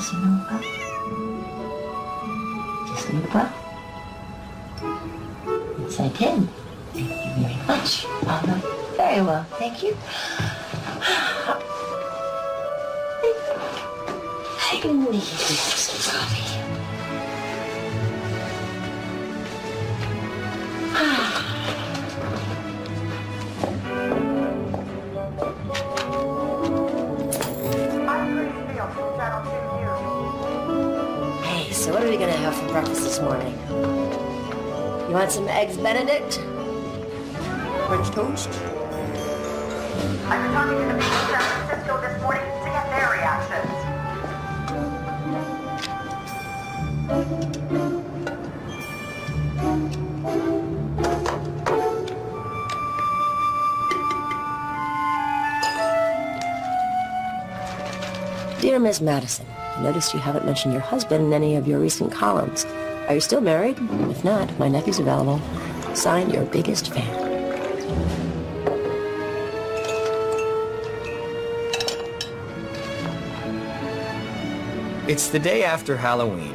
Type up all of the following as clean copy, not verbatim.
house, you know what? Just sleep well. Yes, I did. Thank you very much. Very well, thank you. I need some coffee. Hey, so what are we gonna have for breakfast this morning? You want some eggs Benedict? French toast? I've been talking to the people in San Francisco this morning to get their reactions. Dear Miss Madison, I noticed you haven't mentioned your husband in any of your recent columns. Are you still married? If not, my nephew's available. Signed, your biggest fan. It's the day after Halloween,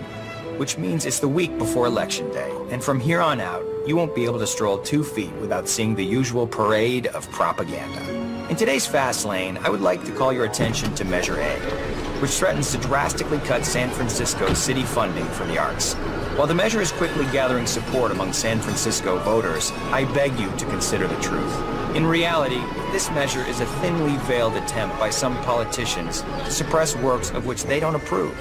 which means it's the week before Election Day. And from here on out, you won't be able to stroll 2 feet without seeing the usual parade of propaganda. In today's fast lane, I would like to call your attention to Measure A, which threatens to drastically cut San Francisco's city funding for the arts. While the measure is quickly gathering support among San Francisco voters, I beg you to consider the truth. In reality, this measure is a thinly veiled attempt by some politicians to suppress works of which they don't approve.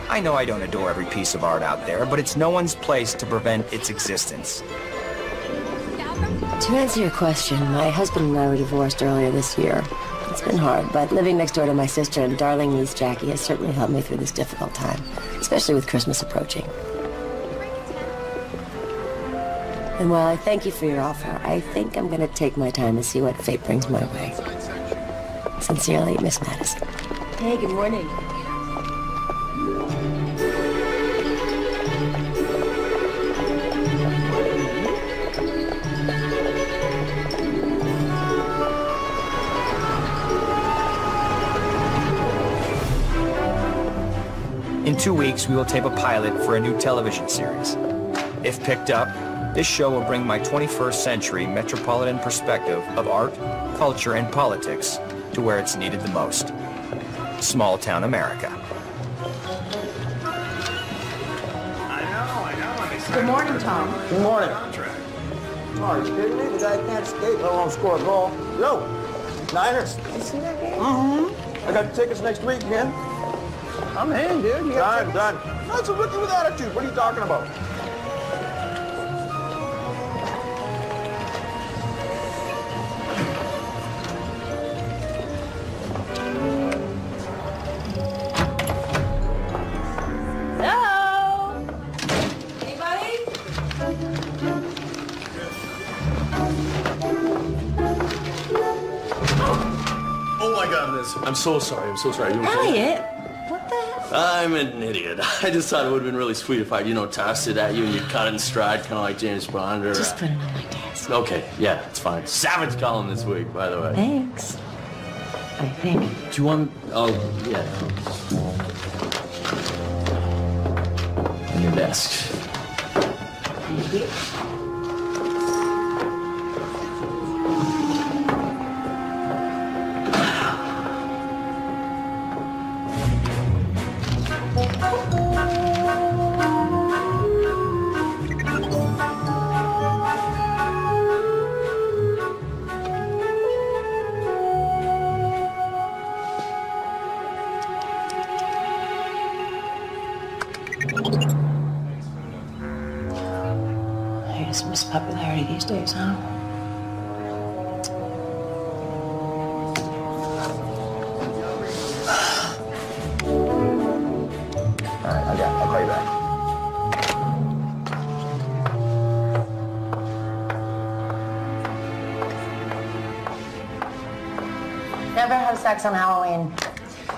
I know I don't adore every piece of art out there, but it's no one's place to prevent its existence. To answer your question, my husband and I were divorced earlier this year. It's been hard, but living next door to my sister and darling niece Jackie has certainly helped me through this difficult time, especially with Christmas approaching. And while I thank you for your offer, I think I'm going to take my time to see what fate brings my way. Sincerely, Miss Madison. Hey, good morning. In 2 weeks, we will tape a pilot for a new television series. If picked up, this show will bring my 21st century metropolitan perspective of art, culture, and politics to where it's needed the most. Small town America. Good morning, Tom. Good morning. Oh, are you kidding me? The guy can't skate, let alone score a goal. Yo, Niners. You see that game? Mm-hmm. I got tickets next week, man. I'm in, dude. You got Done. No, it's a rookie with attitude. What are you talking about? Hello? Anybody? Oh my goodness. I'm so sorry. You okay? Elliot? What the hell? I'm an idiot. I just thought it would have been really sweet if I'd, tossed it at you and you'd cut it in stride, kind of like James Bond or... Just put it on my desk. Okay, yeah, it's fine. Savage column this week, by the way. Thanks. I think. Do you want... Oh, yeah. On your desk. Thank you. I guess miss popularity these days, huh? All right, I'll call you back. Never have sex on Halloween.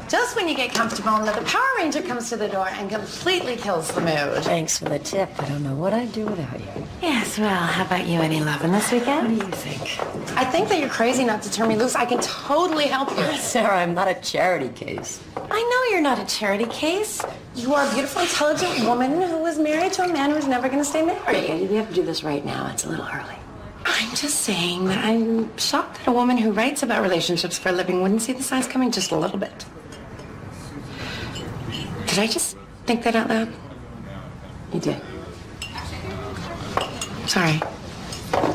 Just when you get comfortable, another Power Ranger comes to the door and completely kills the mood. Thanks for the tip. I don't know what I'd do without you. Yes, well, how about you? Any loving this weekend? What do you think? I think that you're crazy not to turn me loose. I can totally help you. Sarah, I'm not a charity case. I know you're not a charity case. You are a beautiful, intelligent woman who was married to a man who's never going to stay married. Okay, we have to do this right now. It's a little early. I'm just saying that I'm shocked that a woman who writes about relationships for a living wouldn't see the signs coming just a little bit. Did I just think that out loud? You did. Sorry.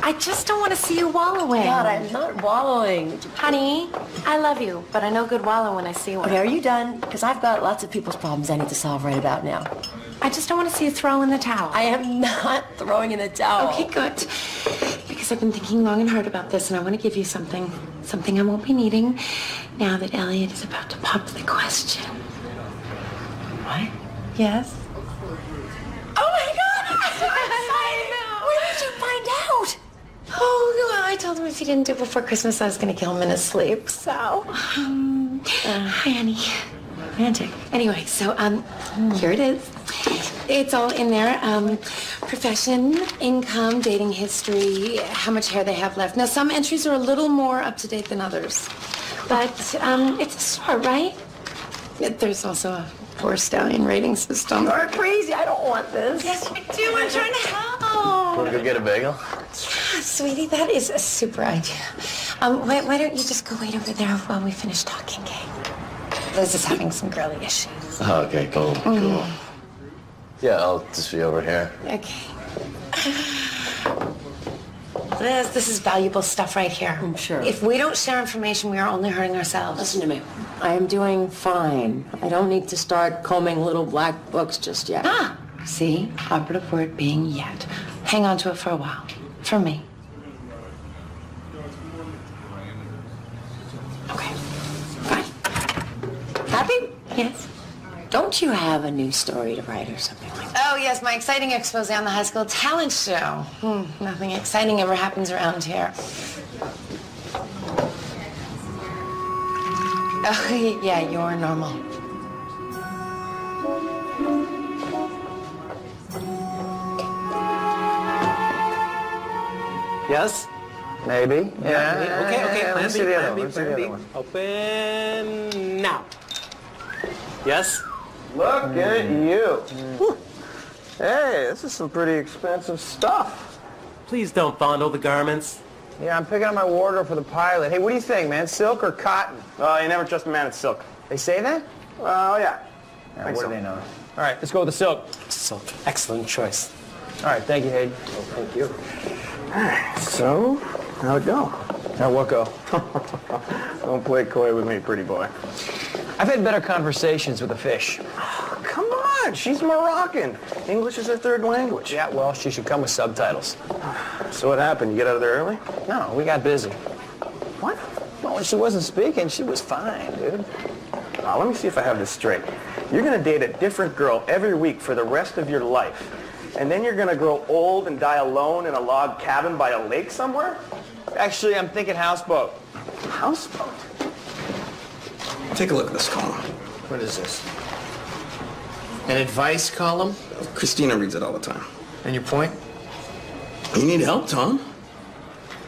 I just don't want to see you wallowing. God, I'm not wallowing. Honey, I love you, but I know good wallow when I see one. Okay, are you done? Because I've got lots of people's problems I need to solve right about now. I just don't want to see you throw in the towel. I am not throwing in the towel. Okay, good. Because I've been thinking long and hard about this, and I want to give you something I won't be needing now that Elliot is about to pop the question. What? Yes? Oh my God! I'm so excited! When did you find out? Oh, well, I told him if he didn't do it before Christmas, I was going to kill him in his sleep. So, hi, honey. Romantic. Anyway, so here it is. It's all in there. Profession, income, dating history, how much hair they have left. Now, some entries are a little more up to date than others, but it's a start, right? There's also a poor stallion rating system. You're crazy. I don't want this. Yes, I do. I'm trying to help. Want to go get a bagel? Yeah, sweetie, that is a super idea. Why don't you just go wait over there while we finish talking, Kate? Liz is having some girly issues. Oh, okay, cool. Yeah, I'll just be over here. Okay. Liz, this is valuable stuff right here. I'm sure. If we don't share information, we are only hurting ourselves. Listen to me. I am doing fine. I don't need to start combing little black books just yet. Ah, see? Operative word being yet. Hang on to it for a while. For me. Okay. Fine. Happy? Yes? Don't you have a new story to write or something like that? Oh, yes, my exciting expose on the high school talent show. Nothing exciting ever happens around here. Oh, yeah, you're normal. Yes? Maybe. Yeah. Okay. Let's see the other one. Plan B. Open now. Yes? Look at you. Hey, this is some pretty expensive stuff. Please don't fondle the garments. Yeah, I'm picking up my wardrobe for the pilot. Hey, what do you think, man? Silk or cotton? You never trust a man in silk. They say that? Oh, yeah. What do they know? All right, let's go with the silk. So, excellent choice. All right, thank you, Hayden. Well, thank you. All right, so, how'd it go? How'd what go? Don't play coy with me, pretty boy. I've had better conversations with a fish. Oh, come on, she's Moroccan. English is her third language. Yeah, well, she should come with subtitles. So what happened? You get out of there early? No, we got busy. What? Well, when she wasn't speaking, she was fine, dude. Now, let me see if I have this straight. You're going to date a different girl every week for the rest of your life. And then you're going to grow old and die alone in a log cabin by a lake somewhere? Actually, I'm thinking houseboat. Houseboat? Take a look at this column. What is this? An advice column? Christina reads it all the time. And your point? You need help, Tom?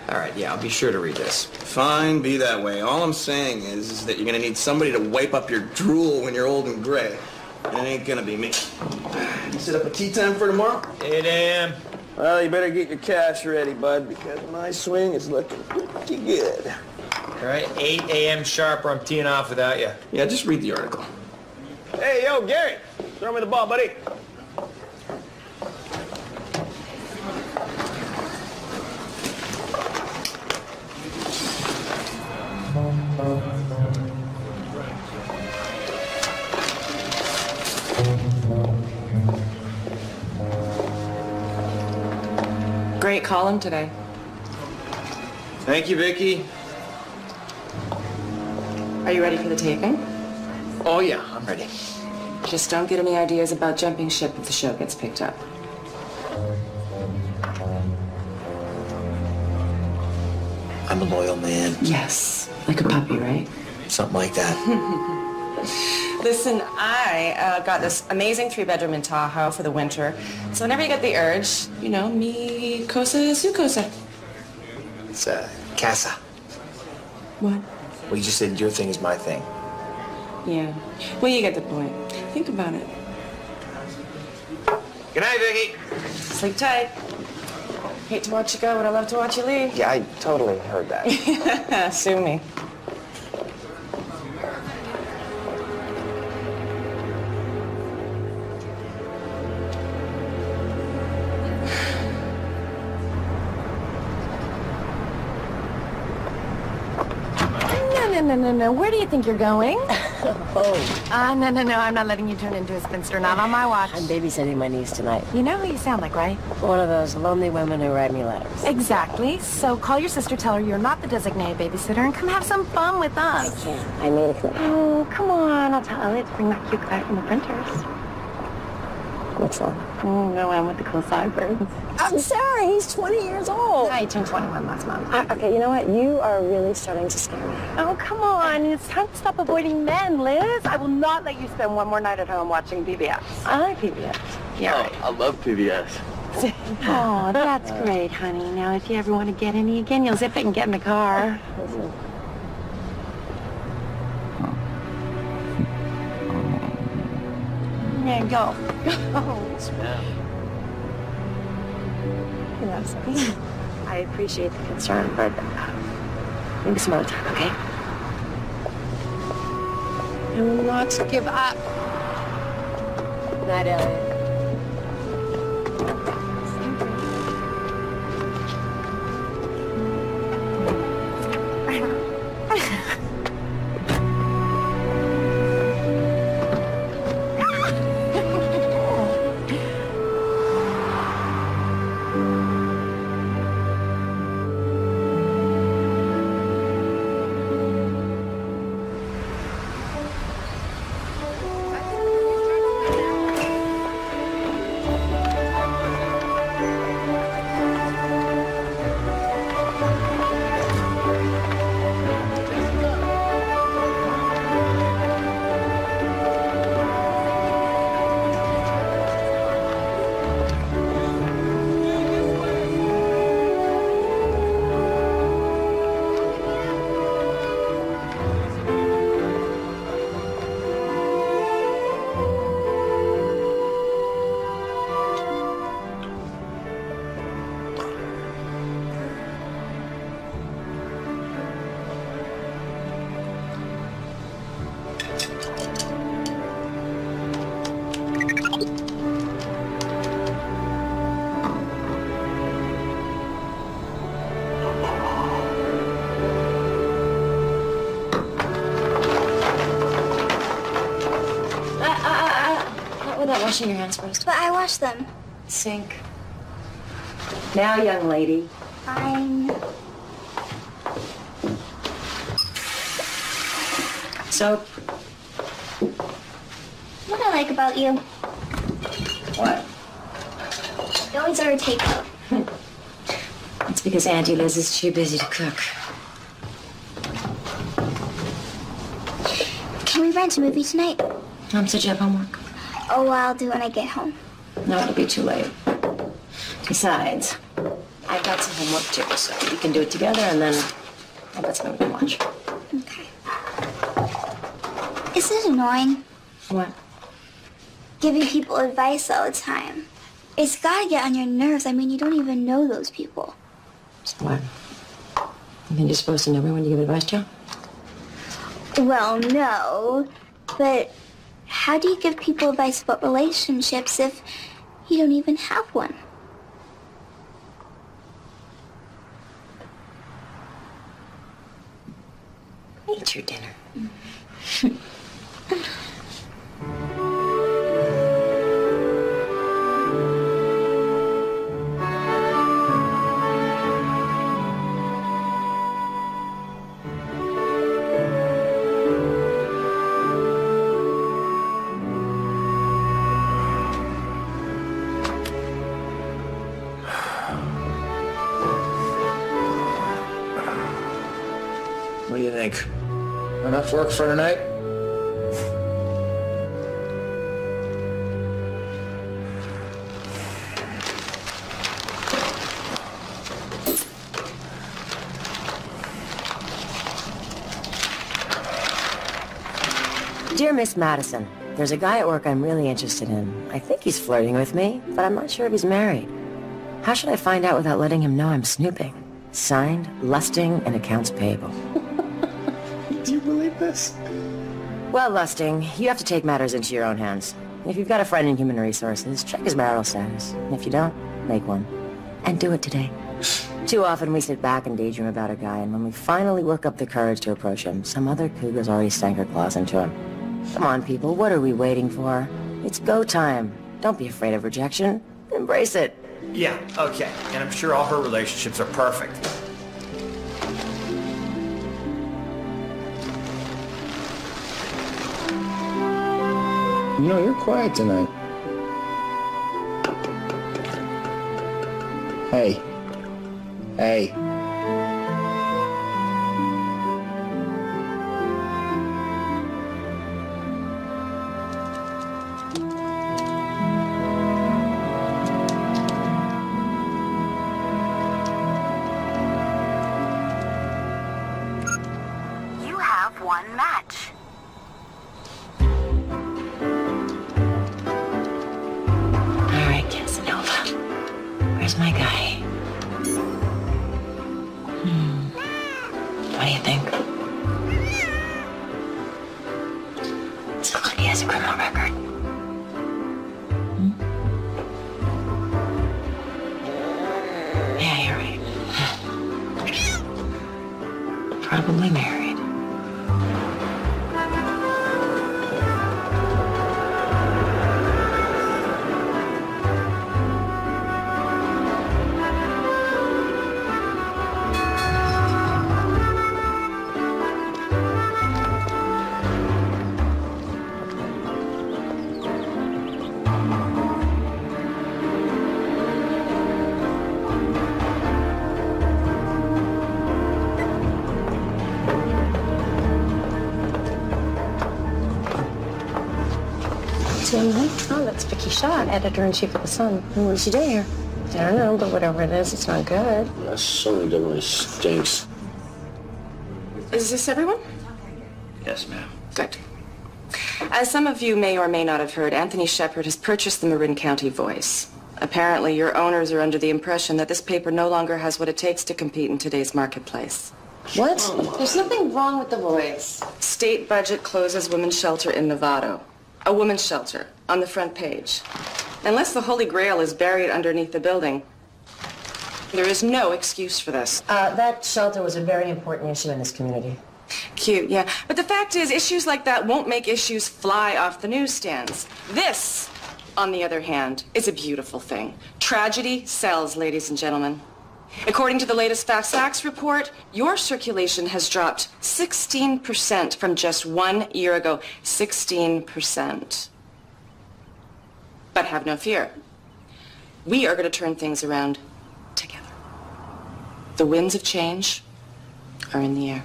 All right, yeah, I'll be sure to read this. Fine, be that way. All I'm saying is that you're gonna need somebody to wipe up your drool when you're old and gray. And it ain't gonna be me. You set up a tea time for tomorrow? 8 a.m. Well, you better get your cash ready, bud, because my swing is looking pretty good. All right, 8 a.m. sharp, or I'm teeing off without you. Yeah, just read the article. Hey, yo, Gary, throw me the ball, buddy. Great column today. Thank you, Vicky. Are you ready for the taping? Oh, yeah, I'm ready. Just don't get any ideas about jumping ship if the show gets picked up. I'm a loyal man. Yes, like a puppy, right? Something like that. Listen, I got this amazing 3-bedroom in Tahoe for the winter. So whenever you get the urge, you know, mi cosa, su cosa. It's casa. What? Well, you just said your thing is my thing. Yeah. Well, you get the point. Think about it. Good night, Vicky. Sleep tight. Hate to watch you go, but I love to watch you leave. Yeah, I totally heard that. Sue me. No. Where do you think you're going? Oh. No. I'm not letting you turn into a spinster. Not on my watch. I'm babysitting my niece tonight. You know who you sound like, right? One of those lonely women who write me letters. Exactly. So call your sister, tell her you're not the designated babysitter, and come have some fun with us. I can't. I made a commitment. Oh, come on. I'll tell Elliot to bring that cute guy from the printers. What's that? Oh, no, I'm with the cool sideburns. I'm sorry. He's 20 years old. Yeah, he turned 21 last month. Okay, you know what? You are really starting to scare me. Oh, come on. It's time to stop avoiding men, Liz. I will not let you spend one more night at home watching PBS. I like PBS. Yeah, right. I love PBS. Oh, that's great, honey. Now, if you ever want to get any again, you'll zip it and get in the car. There you go. You know something? I appreciate the concern, but maybe some other time, okay? I will not give up. Good night, Elliot. Washing your hands first. But I wash them. Sink. Now, young lady. Fine. Soap. What I like about you, What? you always order takeout. It's because Auntie Liz is too busy to cook. Can we rent a movie tonight? Mom said you have homework. Oh, I'll do it when I get home. No, it'll be too late. Besides, I've got some homework too, so we can do it together, and then I've got something we can watch. Okay. Is it annoying? What? Giving people advice all the time. It's gotta get on your nerves. I mean, you don't even know those people. So what? You think you're supposed to know everyone you give advice to? Well, no. But how do you give people advice about relationships if you don't even have one? Eat your dinner. What do you think? Enough work for tonight? Dear Miss Madison, there's a guy at work I'm really interested in. I think he's flirting with me, but I'm not sure if he's married. How should I find out without letting him know I'm snooping? Signed, Lusting, and accounts payable. Do you believe this? Well, Lusting, you have to take matters into your own hands. If you've got a friend in human resources, check his marital status. And if you don't, make one. And do it today. Too often we sit back and daydream about a guy, and when we finally work up the courage to approach him, some other cougar's already sank her claws into him. Come on, people, what are we waiting for? It's go time. Don't be afraid of rejection. Embrace it. Yeah, okay. And I'm sure all her relationships are perfect. You know, you're quiet tonight. Hey. Hey. You have one match. All right, Casanova. Where's my guy? What do you think? Does it look like he has a criminal record? Yeah, you're right. Probably married. Oh, that's Vicky Shaw, editor-in-chief of The Sun. What's she doing here? I don't know, but whatever it is, it's not good. That song definitely stinks. Is this everyone? Yes, ma'am. Good. As some of you may or may not have heard, Anthony Shepard has purchased the Marin County Voice. Apparently, your owners are under the impression that this paper no longer has what it takes to compete in today's marketplace. What? There's nothing wrong with the Voice. State budget closes women's shelter in Novato. A women's shelter on the front page. Unless the Holy Grail is buried underneath the building, there is no excuse for this. That shelter was a very important issue in this community. Cute, yeah. But the fact is, issues like that won't make issues fly off the newsstands. This, on the other hand, is a beautiful thing. Tragedy sells, ladies and gentlemen. According to the latest Facts report, your circulation has dropped 16% from just 1 year ago. 16%. But have no fear. We are going to turn things around together. The winds of change are in the air.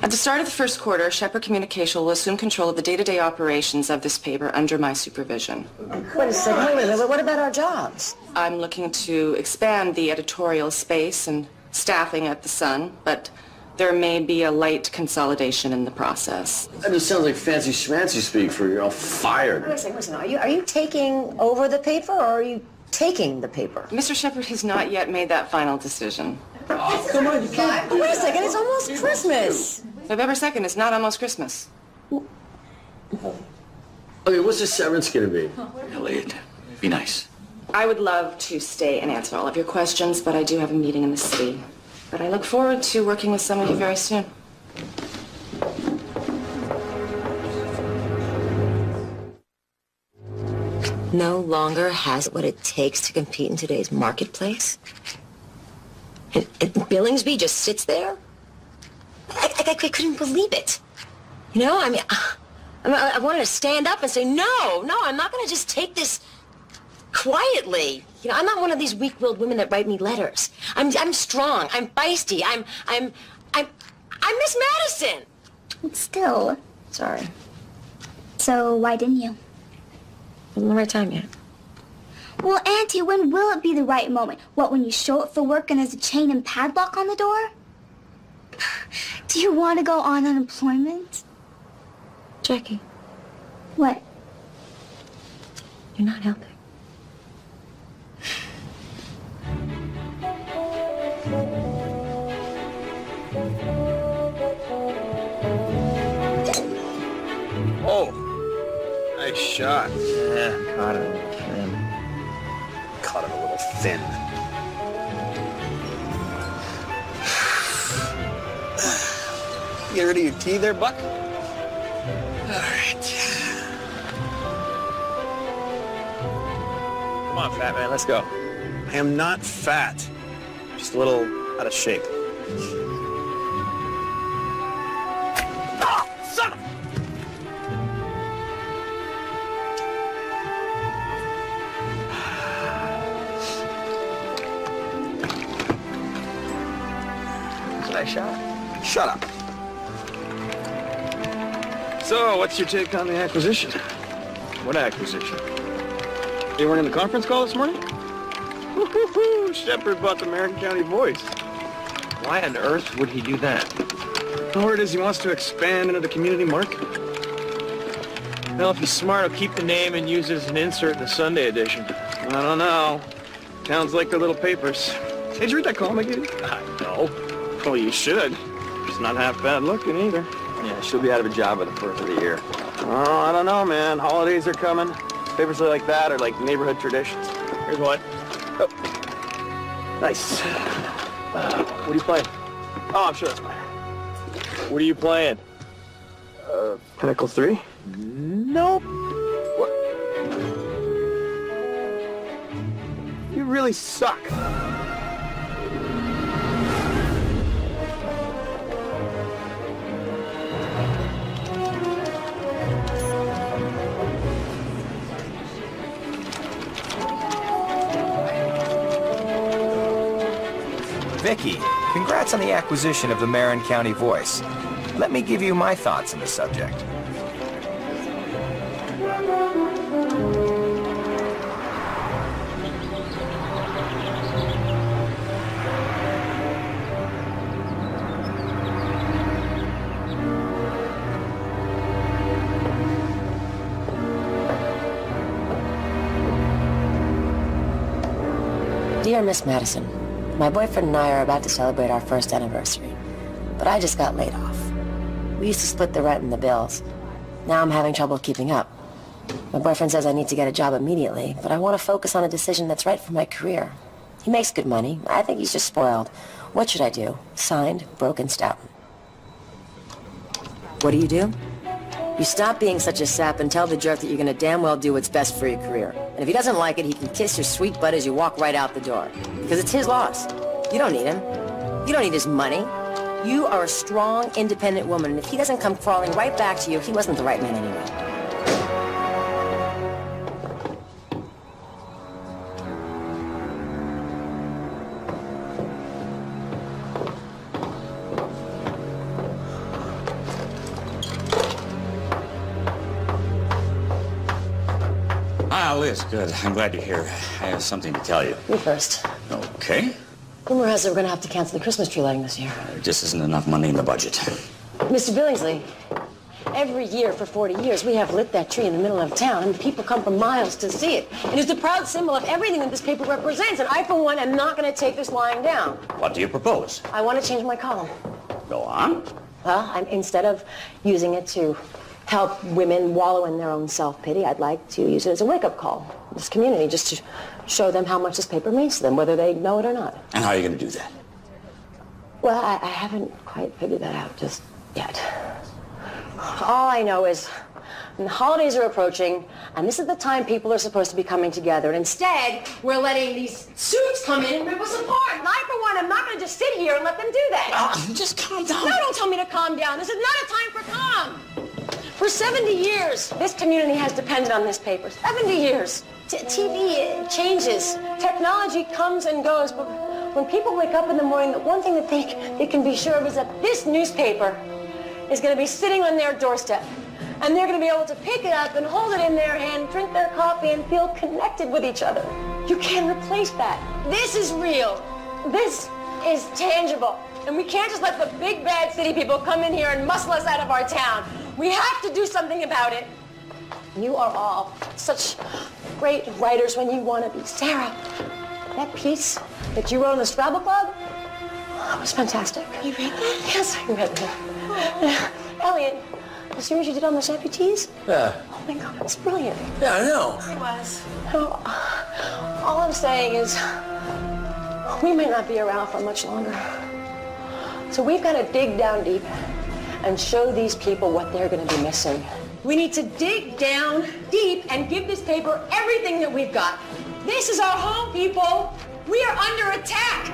At the start of the first quarter, Shepard Communication will assume control of the day-to-day operations of this paper under my supervision. Wait a second, wait. What about our jobs? I'm looking to expand the editorial space and staffing at The Sun, but there may be a light consolidation in the process. That just sounds like fancy schmancy speak for you're all fired. Listen, are you taking over the paper, or are you taking the paper? Mr. Shepard has not yet made that final decision. Oh, come on, you can't. Wait a second, it's almost Christmas. November 2nd is not almost Christmas. Okay, what's the severance gonna be? Elliot, be nice. I would love to stay and answer all of your questions, but I do have a meeting in the city. But I look forward to working with some of you very soon. No longer has what it takes to compete in today's marketplace? And Billingsby just sits there? I couldn't believe it. You know, I wanted to stand up and say, no, I'm not going to just take this quietly. You know, I'm not one of these weak-willed women that write me letters. I'm strong. I'm feisty. I'm Miss Madison. Still. Sorry. So why didn't you? Wasn't the right time yet. Well, Auntie, when will it be the right moment? What, when you show up for work and there's a chain and padlock on the door? Do you want to go on unemployment? Jackie, What? You're not healthy. Oh, nice shot. Yeah, caught it a little thin. Caught it a little thin. Get rid of your tea there, Buck? All right. Come on, fat man, let's go. I am not fat. Just a little out of shape. Oh, son of a... Nice shot. Shut up. So, what's your take on the acquisition? What acquisition? You weren't in the conference call this morning? Woo-hoo-hoo! Shepard bought the Marion County Voice. Why on earth would he do that? The word is he wants to expand into the community market. Well, if he's smart, he'll keep the name and use it as an insert in the Sunday edition. I don't know. Towns like their little papers. Hey, did you read that column I gave you? No. Oh, you should. It's not half bad looking either. Yeah, she'll be out of a job by the 1st of the year. Oh, I don't know, man. Holidays are coming. Papers like that are like neighborhood traditions. Here's one. Oh. Nice. What are you playing? Oh, I'm sure that's mine. What are you playing? Pinnacle 3? Nope. What? You really suck. Vicky, congrats on the acquisition of the Marion County Voice. Let me give you my thoughts on the subject. Dear Miss Madison, my boyfriend and I are about to celebrate our first anniversary, but I just got laid off. We used to split the rent and the bills. Now I'm having trouble keeping up. My boyfriend says I need to get a job immediately, but I want to focus on a decision that's right for my career. He makes good money. I think he's just spoiled. What should I do? Signed, Broken Stoughton. What do? You stop being such a sap and tell the jerk that you're going to damn well do what's best for your career. And if he doesn't like it, he can kiss your sweet butt as you walk right out the door. Because it's his loss. You don't need him. You don't need his money. You are a strong, independent woman, and if he doesn't come crawling right back to you, he wasn't the right man anyway. Ah, Liz, good. I'm glad you're here. I have something to tell you. You first. Okay. Rumor has it we're going to have to cancel the Christmas tree lighting this year. There just isn't enough money in the budget. Mr. Billingsley, every year for 40 years, we have lit that tree in the middle of town, and people come from miles to see it. It is the proud symbol of everything that this paper represents, and I, for one, am not going to take this lying down. What do you propose? I want to change my column. Go on. Well, instead of using it to help women wallow in their own self-pity, I'd like to use it as a wake-up call to this community, just to show them how much this paper means to them, whether they know it or not. And how are you going to do that? Well, I haven't quite figured that out just yet. All I know is the holidays are approaching, and this is the time people are supposed to be coming together. And instead, we're letting these suits come in and rip us apart. And I, for one, am not going to just sit here and let them do that. Just calm down. No, don't tell me to calm down. This is not a time for calm. For 70 years, this community has depended on this paper. 70 years. TV changes. Technology comes and goes. But when people wake up in the morning, the one thing that they can be sure of is that this newspaper is going to be sitting on their doorstep. And they're going to be able to pick it up and hold it in their hand, drink their coffee, and feel connected with each other. You can't replace that. This is real. This is tangible. And we can't just let the big bad city people come in here and muscle us out of our town. We have to do something about it. You are all such great writers when you want to be. Sarah, that piece that you wrote in the Scrabble Club, that was fantastic. You read that? Yes, I read that. Elliot, the series you did on those amputees? Yeah. Oh my God, it's brilliant. Yeah, I know. It was. All I'm saying is, we may not be around for much longer. So we've got to dig down deep and show these people what they're going to be missing. We need to dig down deep and give this paper everything that we've got. This is our home, people. We are under attack.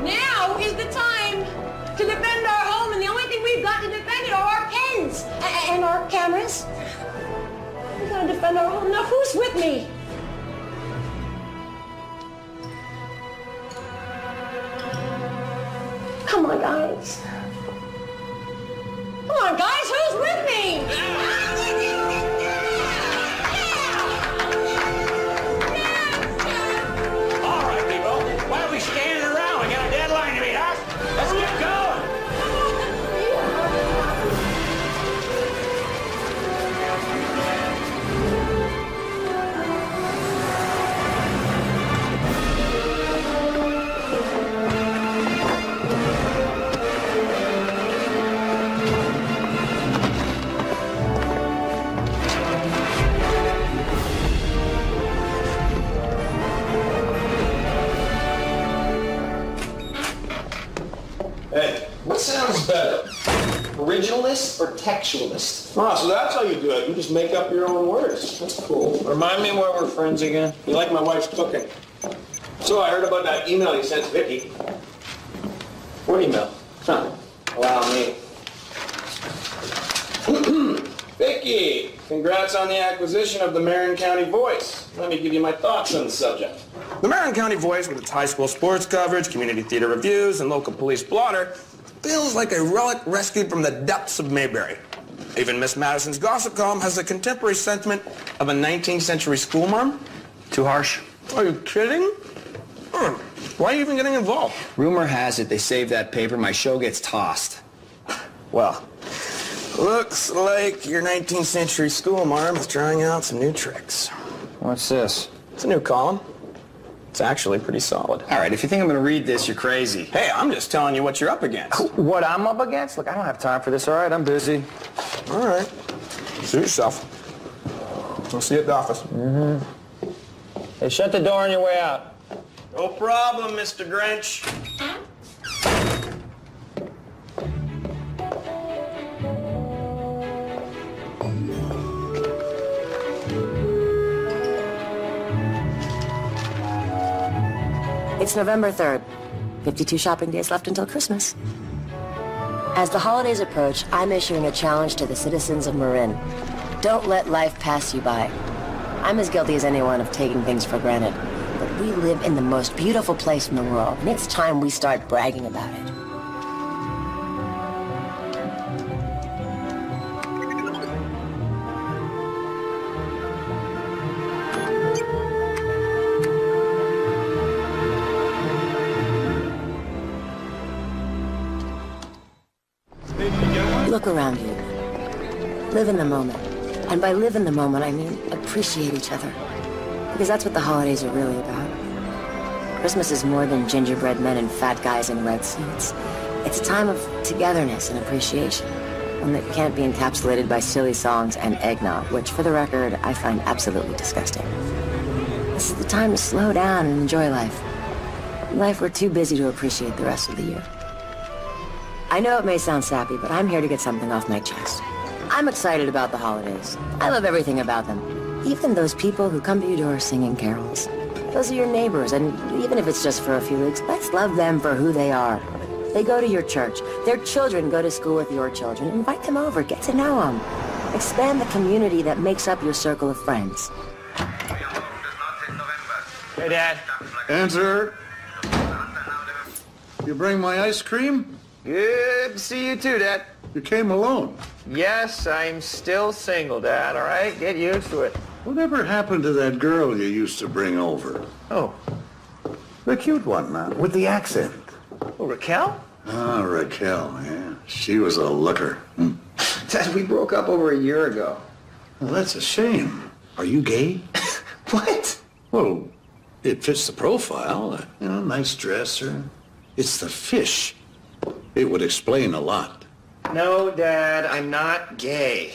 Now is the time to defend our home, and the only thing we've got to defend it are our pens and our cameras. We've got to defend our home. Now, who's with me? Come on, guys. Come on, guys, who's with me? All right, people. Why are we standing around? We got a deadline to meet, huh? Let's get going. Hey, what sounds better? Originalist or textualist? Ah, so that's how you do it. You just make up your own words. That's cool. Remind me why we're friends again. You like my wife's cooking. So I heard about that email you sent Vicky. What email? Huh. Allow me. Vicky, congrats on the acquisition of the Marin County Voice. Let me give you my thoughts on the subject. The Marin County Voice, with its high school sports coverage, community theater reviews, and local police blotter, feels like a relic rescued from the depths of Mayberry. Even Miss Madison's gossip column has the contemporary sentiment of a 19th century schoolmarm. Too harsh? Are you kidding? Why are you even getting involved? Rumor has it they saved that paper. My show gets tossed. Well, looks like your 19th century schoolmarm is trying out some new tricks. What's this? It's a new column. It's actually pretty solid. All right, if you think I'm going to read this, you're crazy. Hey, I'm just telling you what you're up against. What I'm up against? Look, I don't have time for this. All right, I'm busy. All right. Suit yourself. We'll see you at the office. Mm-hmm. Hey, shut the door on your way out. No problem, Mr. Grinch. It's November 3rd. 52 shopping days left until Christmas. As the holidays approach, I'm issuing a challenge to the citizens of Marin. Don't let life pass you by. I'm as guilty as anyone of taking things for granted. But we live in the most beautiful place in the world, and it's time we start bragging about it. Look around you. Live in the moment. And by live in the moment, I mean appreciate each other. Because that's what the holidays are really about. Christmas is more than gingerbread men and fat guys in red suits. It's a time of togetherness and appreciation. One that can't be encapsulated by silly songs and eggnog, which, for the record, I find absolutely disgusting. This is the time to slow down and enjoy life. In life, we're too busy to appreciate the rest of the year. I know it may sound sappy, but I'm here to get something off my chest. I'm excited about the holidays. I love everything about them. Even those people who come to your door singing carols. Those are your neighbors, and even if it's just for a few weeks, let's love them for who they are. They go to your church. Their children go to school with your children. Invite them over. Get to know them. Expand the community that makes up your circle of friends. Hey, Dad. Answer. You bring my ice cream? Good to see you too, Dad. You came alone. Yes, I'm still single, Dad, all right? Get used to it. Whatever happened to that girl you used to bring over? Oh. The cute one, man, with the accent. Oh, Raquel? Ah, Raquel, yeah. She was a looker. Dad, we broke up over a year ago. Well, that's a shame. Are you gay? What? Well, it fits the profile. You know, nice dress or... It's the fish. It would explain a lot. No, Dad, I'm not gay.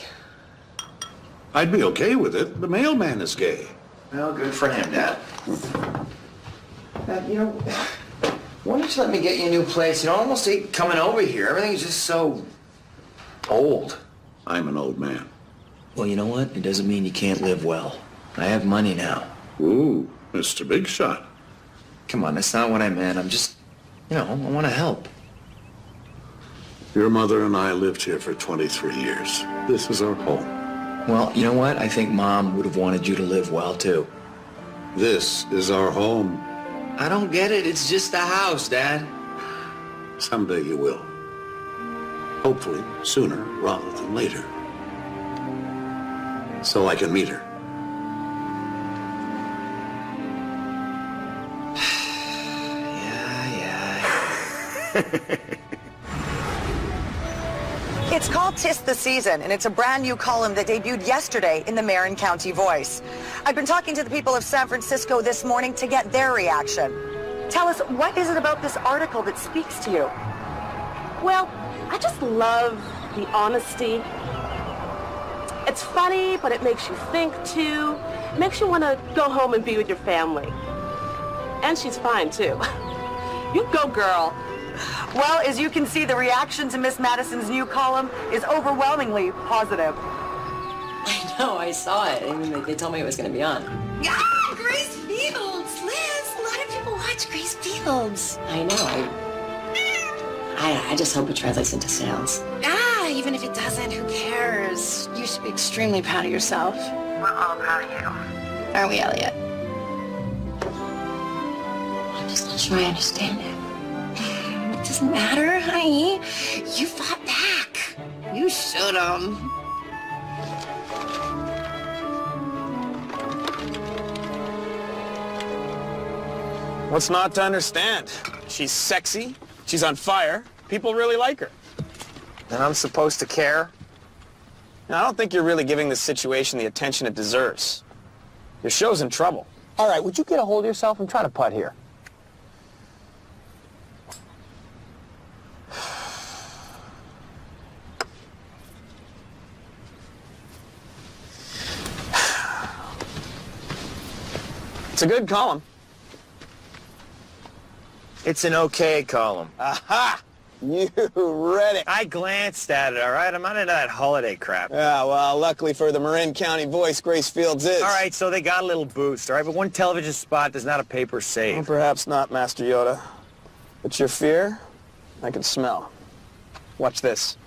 I'd be okay with it. The mailman is gay. Well, good for him, Dad. Dad, you know, why don't you let me get you a new place? You know, I almost hate coming over here. Everything's just so old. I'm an old man. Well, you know what? It doesn't mean you can't live well. I have money now. Ooh, Mr. Big Shot. Come on, that's not what I meant. I'm just, you know, I want to help. Your mother and I lived here for 23 years. This is our home. Well, you know what? I think Mom would have wanted you to live well, too. This is our home. I don't get it. It's just the house, Dad. Someday you will. Hopefully sooner rather than later. So I can meet her. Yeah. It's called 'Tis the Season, and it's a brand new column that debuted yesterday in the Marin County Voice. I've been talking to the people of San Francisco this morning to get their reaction. Tell us, what is it about this article that speaks to you? Well, I just love the honesty. It's funny, but it makes you think too. It makes you want to go home and be with your family. And she's fine too. You go, girl. Well, as you can see, the reaction to Miss Madison's new column is overwhelmingly positive. I know, I saw it. I mean, they told me it was going to be on. Ah, Grace Fields! Liz, a lot of people watch Grace Fields. I know, I just hope it translates into sales. Ah, even if it doesn't, who cares? You should be extremely proud of yourself. We're all proud of you. Aren't we, Elliot? I'm just not sure I understand it. It doesn't matter, honey. You fought back. You should have. What's not to understand? She's sexy, she's on fire, people really like her. And I'm supposed to care? Now, I don't think you're really giving this situation the attention it deserves. Your show's in trouble. All right, would you get a hold of yourself and try to putt here? It's a good column. It's an okay column. Aha! You read it. I glanced at it, all right? I'm not into that holiday crap. Yeah, well, luckily for the Marin County Voice, Grace Fields is. All right, so they got a little boost, all right? But one television spot does not a paper save. Well, perhaps not, Master Yoda. But your fear, I can smell. Watch this.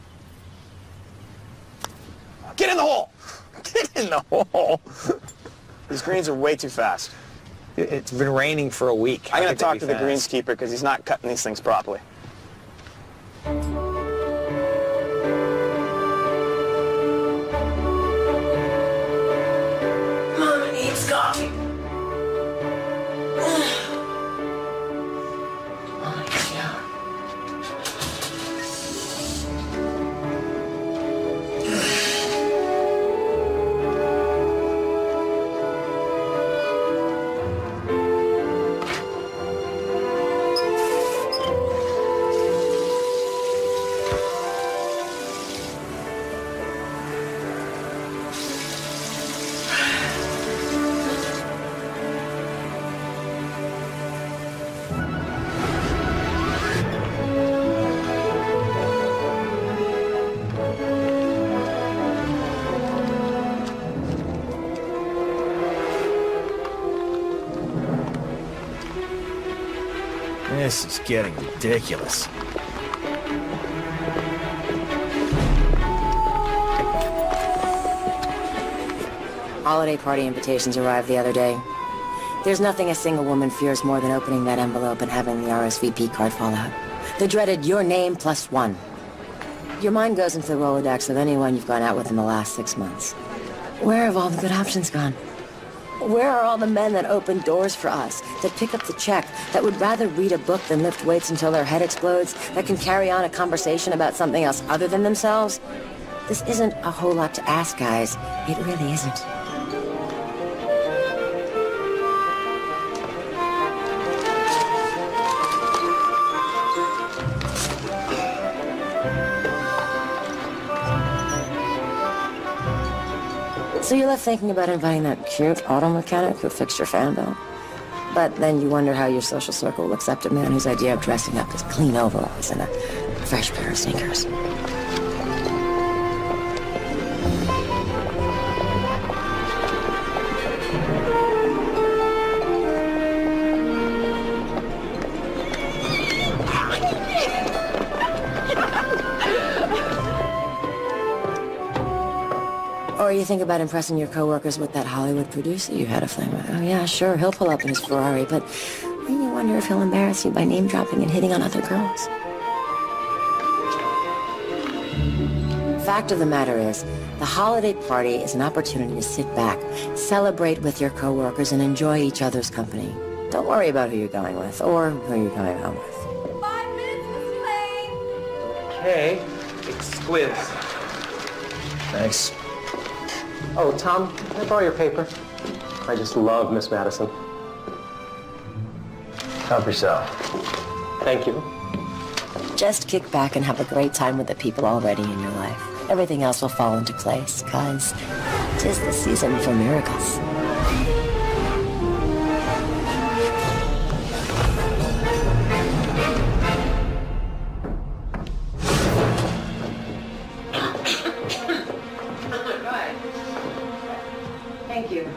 Get in the hole! Get in the hole! These greens are way too fast. It's been raining for a week. I'm going to talk to the greenskeeper because he's not cutting these things properly. Mama needs coffee. This is getting ridiculous. Holiday party invitations arrived the other day. There's nothing a single woman fears more than opening that envelope and having the RSVP card fall out. The dreaded your name plus one. Your mind goes into the Rolodex of anyone you've gone out with in the last 6 months. Where have all the good options gone? Where are all the men that open doors for us, that pick up the check, that would rather read a book than lift weights until their head explodes, that can carry on a conversation about something else other than themselves? This isn't a whole lot to ask, guys. It really isn't. So you left thinking about inviting that cute auto mechanic who fixed your fan belt? But then you wonder how your social circle will accept a man whose idea of dressing up is clean overalls and a fresh pair of sneakers. Or you think about impressing your coworkers with that Hollywood producer you had a fling with. Oh yeah, sure, he'll pull up in his Ferrari, but then you wonder if he'll embarrass you by name-dropping and hitting on other girls. Fact of the matter is, the holiday party is an opportunity to sit back, celebrate with your coworkers, and enjoy each other's company. Don't worry about who you're going with, or who you're going home with. 5 minutes, Mr. Lane. Okay, exquisite. Thanks. Oh, Tom, can I borrow your paper? I just love Miss Madison. Help yourself. Thank you. Just kick back and have a great time with the people already in your life. Everything else will fall into place, cause 'tis the season for miracles. Thank you.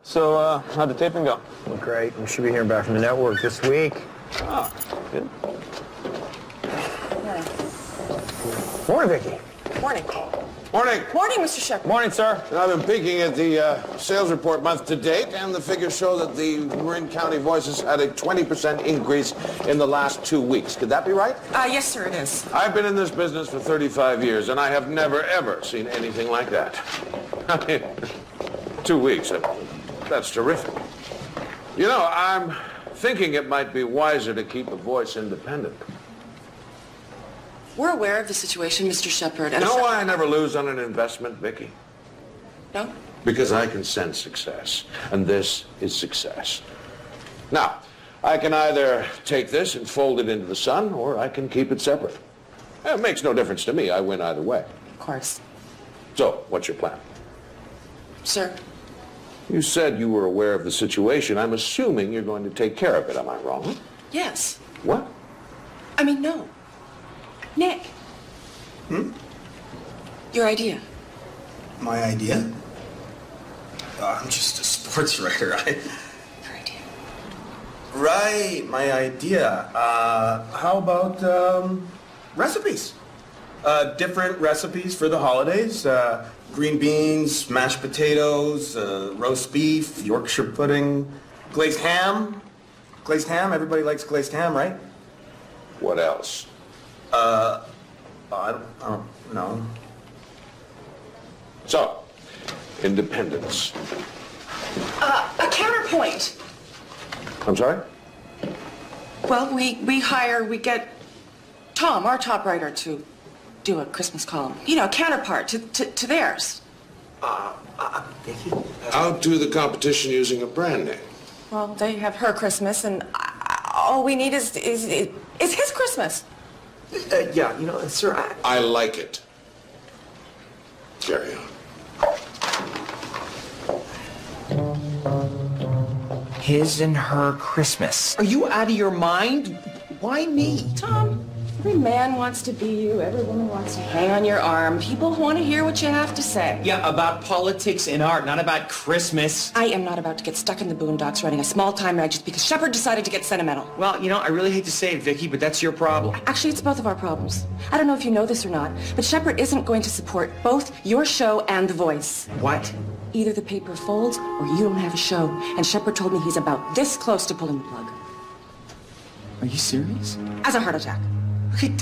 So, how'd the taping go? Well, great. We should be hearing back from the network this week. Oh, good. Morning, Vicki. Morning. Morning. Morning, Mr. Shepard. Morning, sir. I've been peeking at the sales report month to date, and the figures show that the Marin County Voice has had a 20% increase in the last 2 weeks. Could that be right? Yes, sir, it is. I've been in this business for 35 years, and I have never, ever seen anything like that. I mean, 2 weeks. That's terrific. You know, I'm thinking it might be wiser to keep the Voice independent. We're aware of the situation, Mr. Shepard. You know why I never lose on an investment, Vicki? No? Because I can sense success, and this is success. Now, I can either take this and fold it into the sun, or I can keep it separate. It makes no difference to me. I win either way. Of course. So, what's your plan? Sir? You said you were aware of the situation. I'm assuming you're going to take care of it. Am I wrong? Yes. What? I mean, no. Nick. Your idea. My idea? I'm just a sports writer. Your idea. Right, my idea. How about recipes? Different recipes for the holidays. Green beans, mashed potatoes, roast beef, Yorkshire pudding, glazed ham. Glazed ham, everybody likes glazed ham, right? What else? I don't know. So, independence. A counterpoint. I'm sorry? Well, we get Tom, our top writer, to do a Christmas column. You know, a counterpart to theirs. Vicki? Outdo the competition using a brand name. Well, they have her Christmas, and all we need is his Christmas. Yeah, you know, sir, I like it. Carry on. His and her Christmas. Are you out of your mind? Why me? Tom, every man wants to be you. Every woman wants to hang on your arm. People want to hear what you have to say. Yeah, about politics and art, not about Christmas. I am not about to get stuck in the boondocks running a small-time rag just because Shepard decided to get sentimental. Well, you know, I really hate to say it, Vicki, but that's your problem. Actually, it's both of our problems. I don't know if you know this or not, but Shepard isn't going to support both your show and The Voice. What? Either the paper folds or you don't have a show. And Shepard told me he's about this close to pulling the plug. Are you serious? As a heart attack. Okay,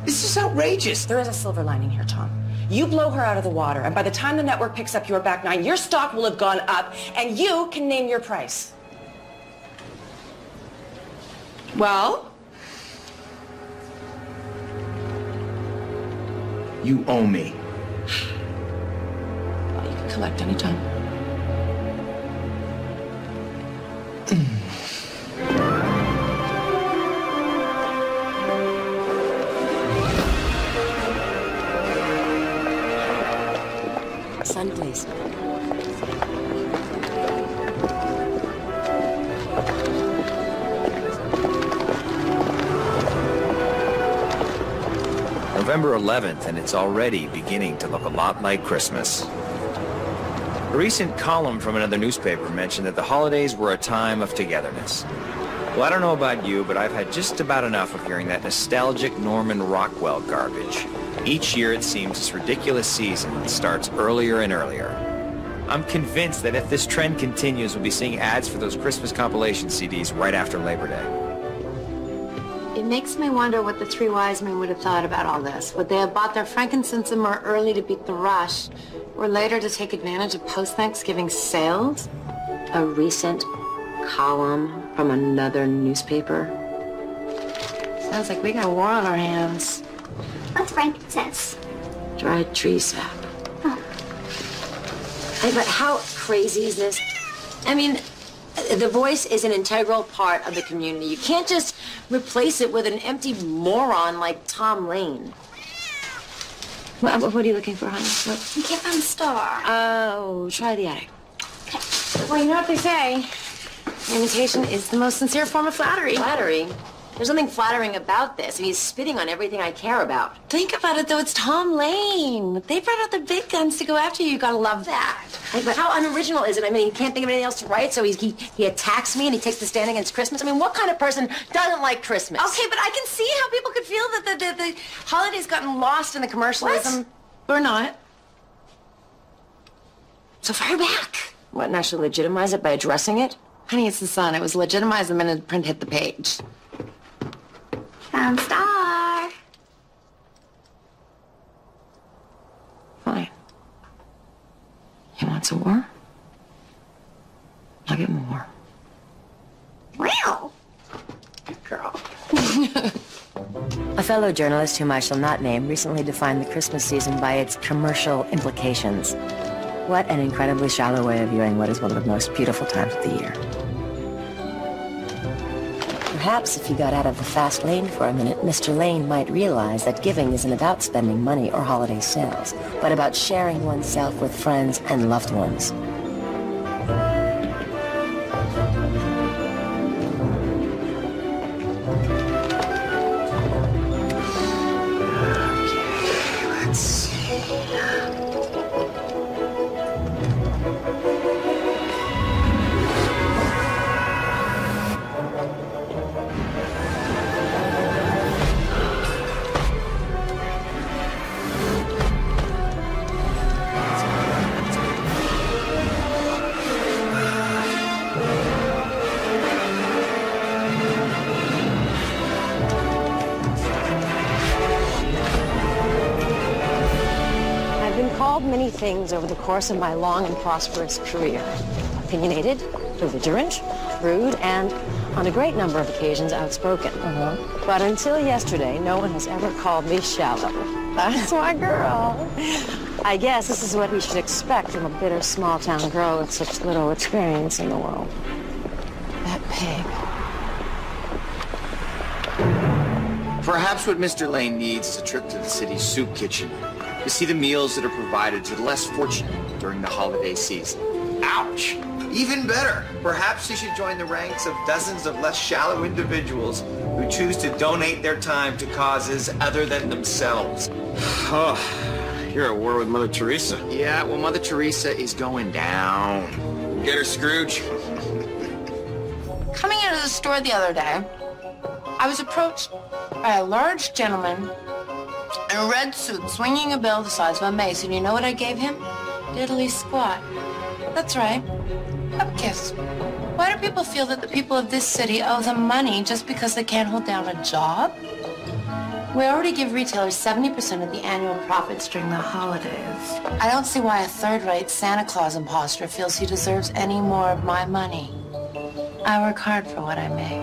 this is outrageous. There is a silver lining here, Tom. You blow her out of the water, and by the time the network picks up your back nine, your stock will have gone up, and you can name your price. Well? You owe me. Well, you can collect anytime. Son, please. November 11th, and it's already beginning to look a lot like Christmas. A recent column from another newspaper mentioned that the holidays were a time of togetherness. Well, I don't know about you, but I've had just about enough of hearing that nostalgic Norman Rockwell garbage. Each year, it seems this ridiculous season starts earlier and earlier. I'm convinced that if this trend continues, we'll be seeing ads for those Christmas compilation CDs right after Labor Day. It makes me wonder what the three wise men would have thought about all this. Would they have bought their frankincense and myrrh early to beat the rush, or later to take advantage of post-Thanksgiving sales? A recent column from another newspaper. Sounds like we got a war on our hands. What's frankincense? Dried tree sap. Oh. Hey, but how crazy is this? I mean, The Voice is an integral part of the community. You can't just replace it with an empty moron like Tom Lane. What are you looking for, honey? You can't find the star. Oh, try the attic. Okay. Well, you know what they say. Imitation is the most sincere form of flattery. Flattery? There's nothing flattering about this. I mean, he's spitting on everything I care about. Think about it, though. It's Tom Lane. They brought out the big guns to go after you. You gotta love that. Hey, but how unoriginal is it? I mean, he can't think of anything else to write, so he attacks me and he takes the stand against Christmas. I mean, what kind of person doesn't like Christmas? Okay, but I can see how people could feel that the holiday's gotten lost in the commercialism. What? Or not. So far back. What, and I should legitimize it by addressing it? Honey, it's the Sun. It was legitimized the minute the print hit the page. Found star. Fine. He wants a war? I'll give him a war. Wow. Good girl. A fellow journalist whom I shall not name recently defined the Christmas season by its commercial implications. What an incredibly shallow way of viewing what is one of the most beautiful times of the year. Perhaps if you got out of the fast lane for a minute, Mr. Lane might realize that giving isn't about spending money or holiday sales, but about sharing oneself with friends and loved ones. Let's see. Many things over the course of my long and prosperous career. Opinionated, belligerent, rude, and on a great number of occasions outspoken. But until yesterday, no one has ever called me shallow. That's my girl. I guess this is what we should expect from a bitter small-town girl with such little experience in the world. That pig. Perhaps what Mr. Lane needs is a trip to the city's soup kitchen to see the meals that are provided to the less fortunate during the holiday season. Ouch! Even better, perhaps he should join the ranks of dozens of less shallow individuals who choose to donate their time to causes other than themselves. Oh, you're at war with Mother Teresa. Yeah, well, Mother Teresa is going down. Get her, Scrooge. Coming out of the store the other day, I was approached by a large gentleman in a red suit swinging a bill the size of a mace, and you know what I gave him? Diddly squat. That's right. Upkiss. Why do people feel that the people of this city owe them money just because they can't hold down a job? We already give retailers 70% of the annual profits during the holidays. I don't see why a third-rate Santa Claus imposter feels he deserves any more of my money. I work hard for what I make.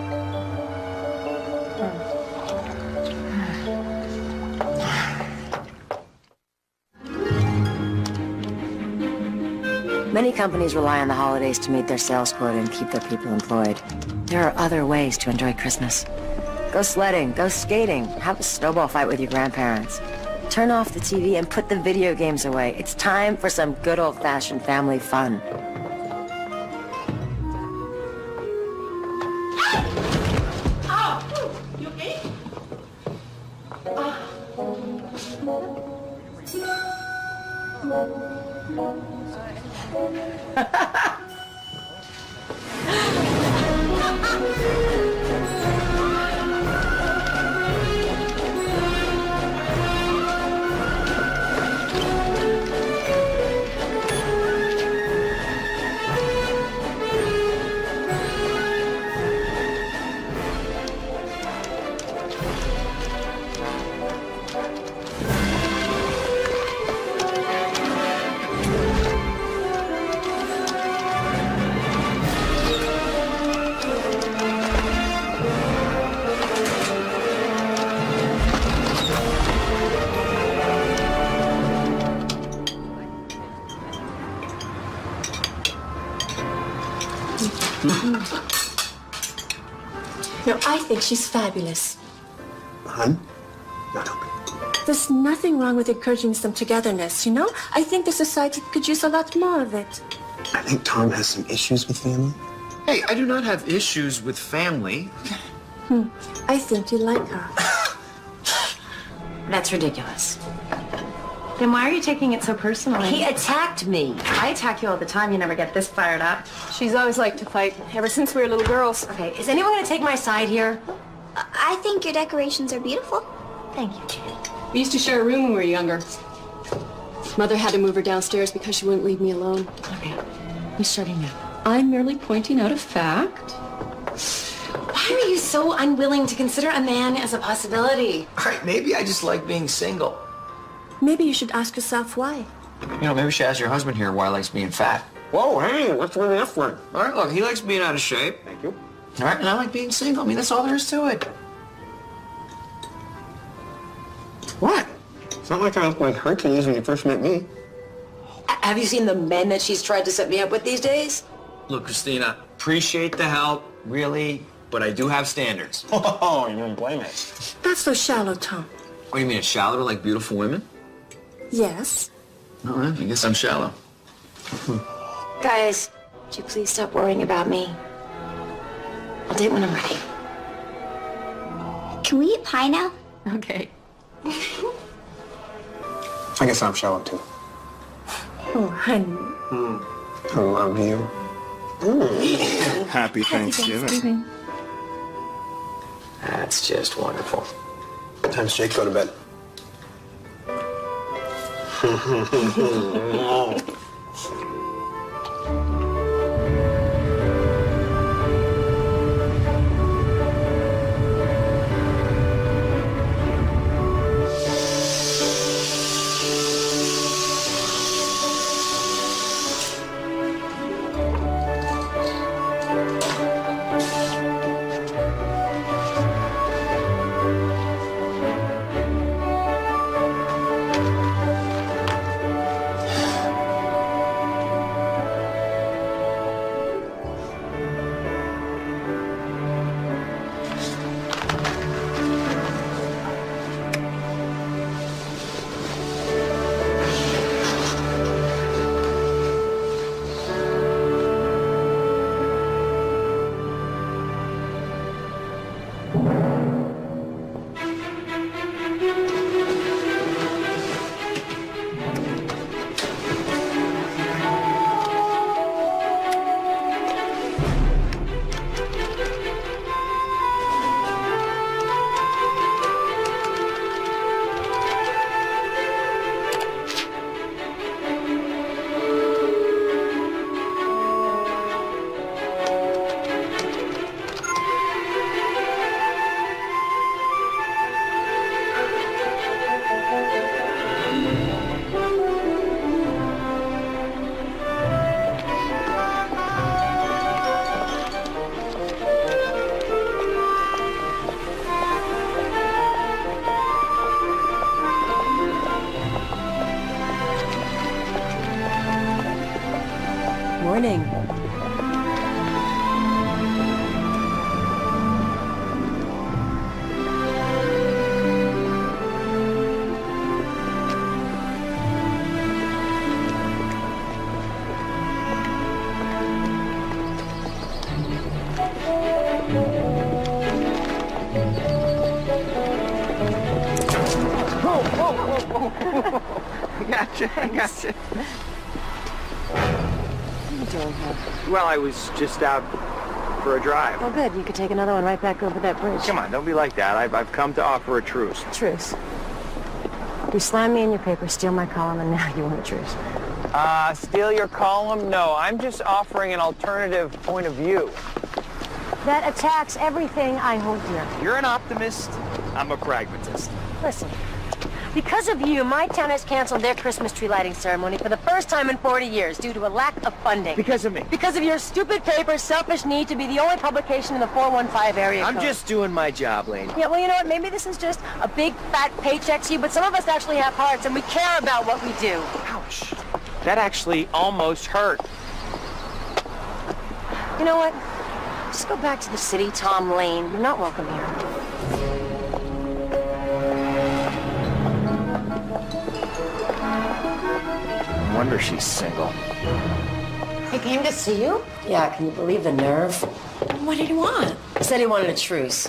Many companies rely on the holidays to meet their sales quota and keep their people employed. There are other ways to enjoy Christmas. Go sledding, go skating, have a snowball fight with your grandparents. Turn off the TV and put the video games away. It's time for some good old-fashioned family fun. You okay? No, I think she's fabulous. Hun? There's nothing wrong with encouraging some togetherness, you know? I think the society could use a lot more of it. I think Tom has some issues with family. Hey, I do not have issues with family. I think you like her. That's ridiculous. Then why are you taking it so personally? He attacked me. I attack you all the time. You never get this fired up. She's always liked to fight, ever since we were little girls. Okay, is anyone going to take my side here? I think your decorations are beautiful. Thank you, Jen. We used to share a room when we were younger. Mother had to move her downstairs because she wouldn't leave me alone. Okay, who's starting now? I'm merely pointing out a fact. Why are you so unwilling to consider a man as a possibility? All right, maybe I just like being single. Maybe you should ask yourself why. You know, maybe you should ask your husband here why he likes being fat. Whoa, hey, what's with that one? All right, look, he likes being out of shape. Thank you. All right, and I like being single. I mean, that's all there is to it. What? It's not like I looked like Hercules when you first met me. Have you seen the men that she's tried to set me up with these days? Look, Christina, appreciate the help, really, but I do have standards. Oh, you don't blame it. That's so shallow, Tom. What do you mean, it's shallow to like beautiful women? Yes. All right, I guess I'm shallow. Guys, would you please stop worrying about me? I'll date when I'm ready. Can we eat pie now? Okay. I guess I'm shallow too. Oh, honey. I love you. Happy Thanksgiving. That's just wonderful. What time's Jake go to bed? whoa. I gotcha. What are you doing here? Well, I was just out for a drive. Well, good. You could take another one right back over that bridge. Come on, don't be like that. I've come to offer a truce. Truce. You slammed me in your paper, steal my column, and now you want a truce. Steal your column? No, I'm just offering an alternative point of view. That attacks everything I hold dear. You're an optimist. I'm a pragmatist. Listen, because of you, my town has canceled their Christmas tree lighting ceremony for the first time in 40 years due to a lack of funding. Because of me? Because of your stupid paper's selfish need to be the only publication in the 415 area I'm code. just doing my job, Lane. Yeah, well, you know what? Maybe this is just a big, fat paycheck to you, but some of us actually have hearts, and we care about what we do. Ouch. That actually almost hurt. You know what? Just go back to the city, Tom Lane. You're not welcome here. No wonder she's single. He came to see you? Yeah, can you believe the nerve? What did he want? He said he wanted a truce.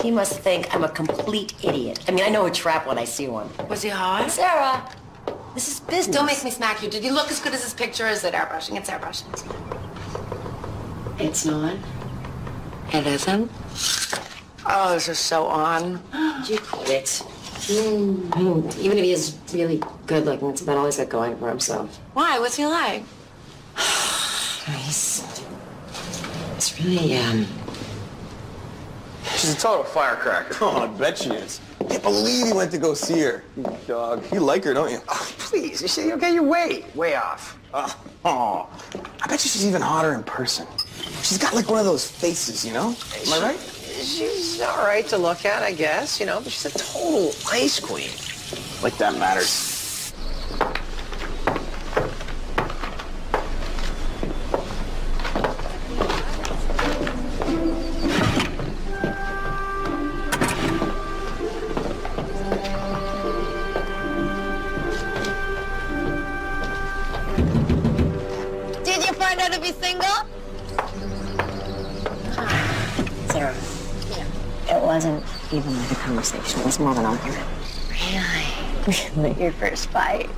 He must think I'm a complete idiot. I mean, I know a trap when I see one. Was he hot? Sarah, this is business. Don't make me smack you. Did he look as good as his picture, or is it airbrushing? It's airbrushing. It's not. It isn't? Oh, this is so on. You quit. Even if he is really good looking, it's about all he's got going for himself. Why? What's he like? It's really, She's a total firecracker. Oh, I bet she is. Can't believe you went to go see her. You dog. You like her, don't you? Oh, please, you see, you'll get your way off. Oh, I bet you she's even hotter in person. She's got like one of those faces, you know? Am I right? She's all right to look at, I guess, you know, but she's a total ice queen. Like that matters. Did you find out to be single? Sarah, it wasn't even like a conversation. It was more of an argument. Really? Your first fight.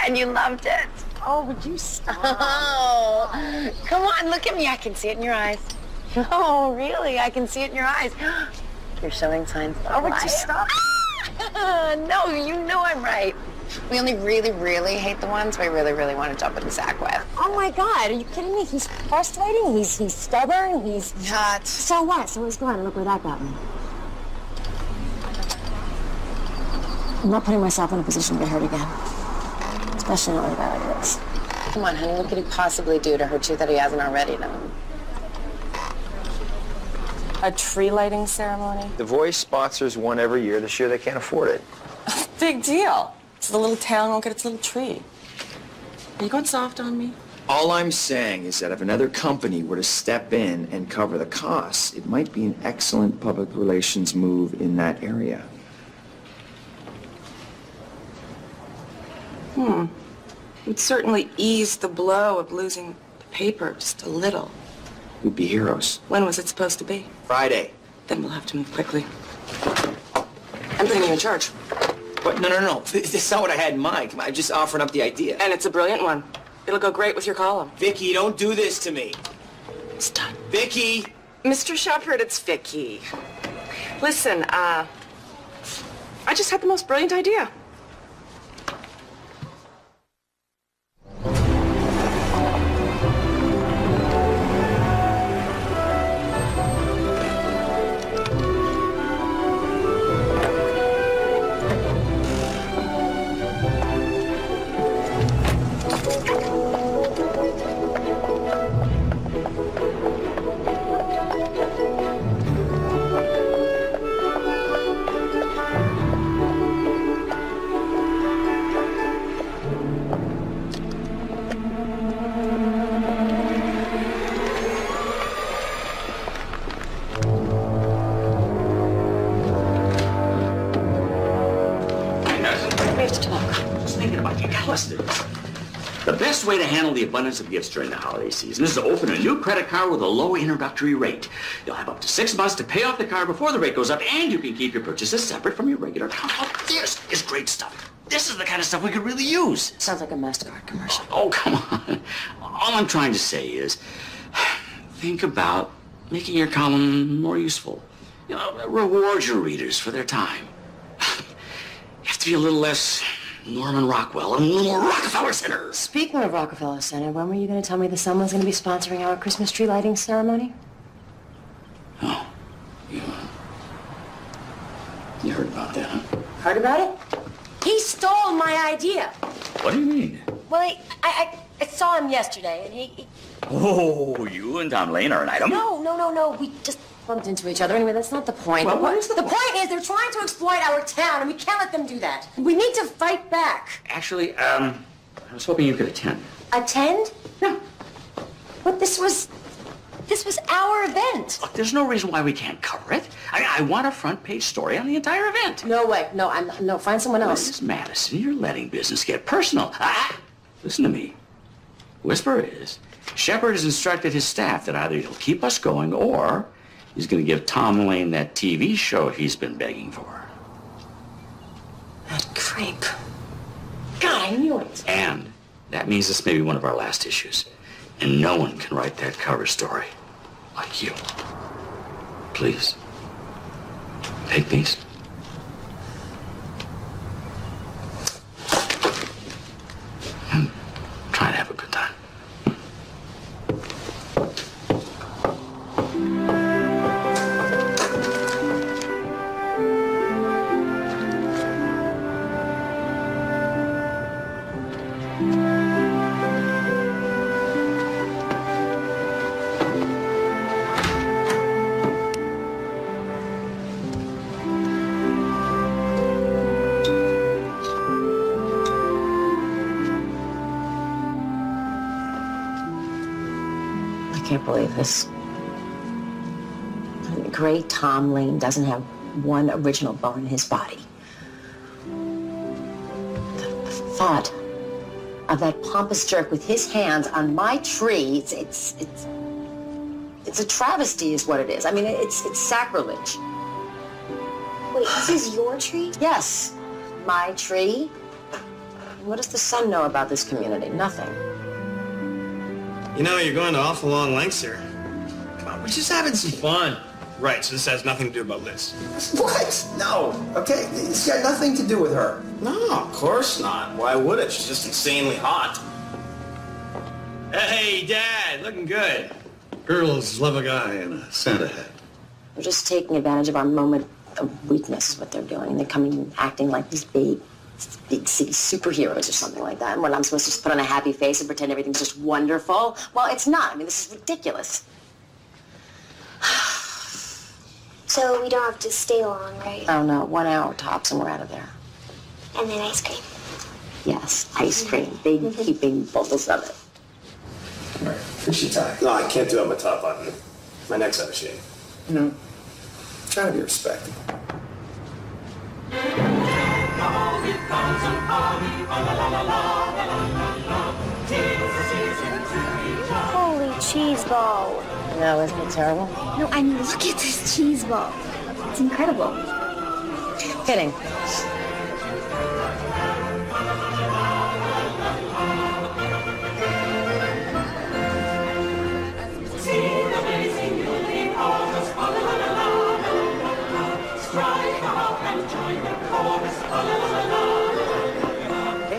And you loved it. Oh, would you stop? Oh, come on, look at me. I can see it in your eyes. Oh, really? I can see it in your eyes. You're showing signs of Oh, would life. you stop? No, you know I'm right. We only really hate the ones we really want to jump in the sack with. Oh my God, are you kidding me? He's frustrating, he's stubborn, he's... Not. So what? So he's gone. Look where that got me. I'm not putting myself in a position to get hurt again. Especially not like that like this. Come on, honey, what could he possibly do to hurt you that he hasn't already done? A tree lighting ceremony? The Voice sponsors one every year. This year they can't afford it. Big deal. So the little town won't get its little tree. Are you going soft on me? All I'm saying is that if another company were to step in and cover the costs, it might be an excellent public relations move in that area. It'd certainly ease the blow of losing the paper just a little. We'd be heroes. When was it supposed to be? Friday. Then we'll have to move quickly. I'm putting you in charge. What? No. That's not what I had in mind. I'm just offering up the idea. And it's a brilliant one. It'll go great with your column. Vicky, don't do this to me. It's done. Vicky! Mr. Shepard, it's Vicky. Listen, I just had the most brilliant idea. We have to talk. I was thinking about you. Gotta listen to this. The best way to handle the abundance of gifts during the holiday season is to open a new credit card with a low introductory rate. You'll have up to 6 months to pay off the card before the rate goes up, and you can keep your purchases separate from your regular account. Oh, this is great stuff. This is the kind of stuff we could really use. Sounds like a MasterCard commercial. Oh, come on. All I'm trying to say is, think about making your column more useful. You know, reward your readers for their time. You have to be a little less Norman Rockwell and a little more Rockefeller Center. Speaking of Rockefeller Center, when were you going to tell me that someone's going to be sponsoring our Christmas tree lighting ceremony? Oh, you heard about that, huh? Heard about it? He stole my idea. What do you mean? Well, I saw him yesterday, and he... Oh, you and Tom Lane are an item? No. We just bumped into each other. Anyway, that's not the point. Well, what is the point? The point is they're trying to exploit our town, and we can't let them do that. We need to fight back. Actually, I was hoping you could attend. Attend? Yeah. But this was our event. Look, there's no reason why we can't cover it. I want a front page story on the entire event. No way. No, find someone else. Mrs. Madison, you're letting business get personal. Listen to me. Whisper is, Shepard has instructed his staff that either he'll keep us going or he's going to give Tom Lane that TV show he's been begging for. That creep. God, I knew it. And that means this may be one of our last issues. And no one can write that cover story like you. Please, take these. And try to have a good time. I can't believe this. The great Tom Lane doesn't have one original bone in his body. The thought of that pompous jerk with his hands on my tree, it's a travesty is what it is. I mean, it's sacrilege. Wait, this is your tree? Yes, my tree. What does the sun know about this community? Nothing. You know, you're going to awful long lengths here. Come on, we're just having some fun. Right, so this has nothing to do about Liz. What? No. Okay, it's got nothing to do with her. No, of course not. Why would it? She's just insanely hot. Hey, Dad, looking good. Girls love a guy in a Santa hat. They're just taking advantage of our moment of weakness is what they're doing. They're coming acting like these big city superheroes or something like that. And when I'm supposed to just put on a happy face and pretend everything's just wonderful. Well, it's not. I mean, this is ridiculous. So we don't have to stay long, right? Oh, no. 1 hour tops and we're out of there. And then ice cream. Yes, ice cream. Big, keeping bubbles of it. All right, fishy tie. No, I can't do it on my top button. My neck's out of shape. You know, try to be respectful. Holy cheese ball. No, isn't it terrible? No, I mean, look at this cheese ball. It's incredible. Fitting.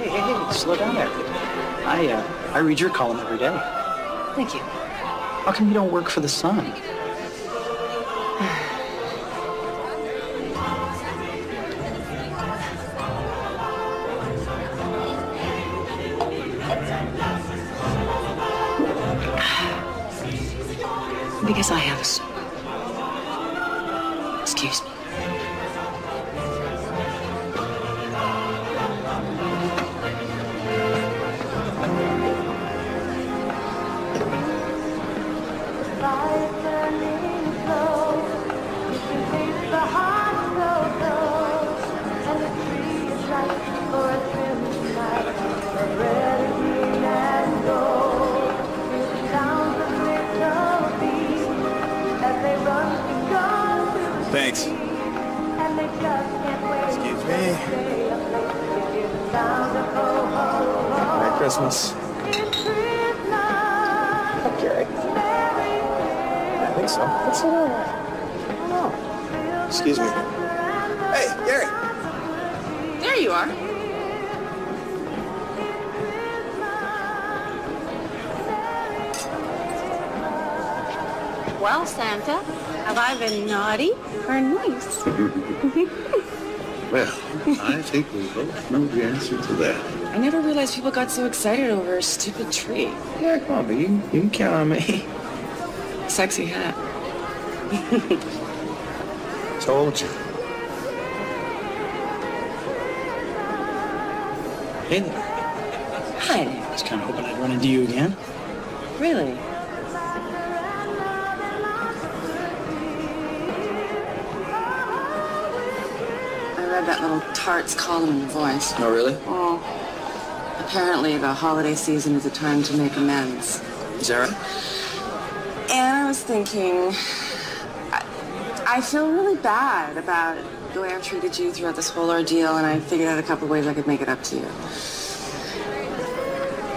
Hey, slow down there. I read your column every day. Thank you. How come you don't work for the Sun? Because I have a son. Excuse me. Excuse me. Merry Christmas. Okay. I think so. What's it all? I don't know. Excuse me. Hey, Gary. There you are. Well, Santa, have I been naughty or nice? Well, I think we both know the answer to that. I never realized people got so excited over a stupid tree. Yeah, come on, but you can count on me. Sexy hat. Told you. Hey there. Hi. I was kind of hoping I'd run into you again. Really? I read that little tart's column in The Voice. Oh, really? Oh. Apparently, the holiday season is a time to make amends. Is that right? And I was thinking, I feel really bad about the way I've treated you throughout this whole ordeal, and I figured out a couple ways I could make it up to you.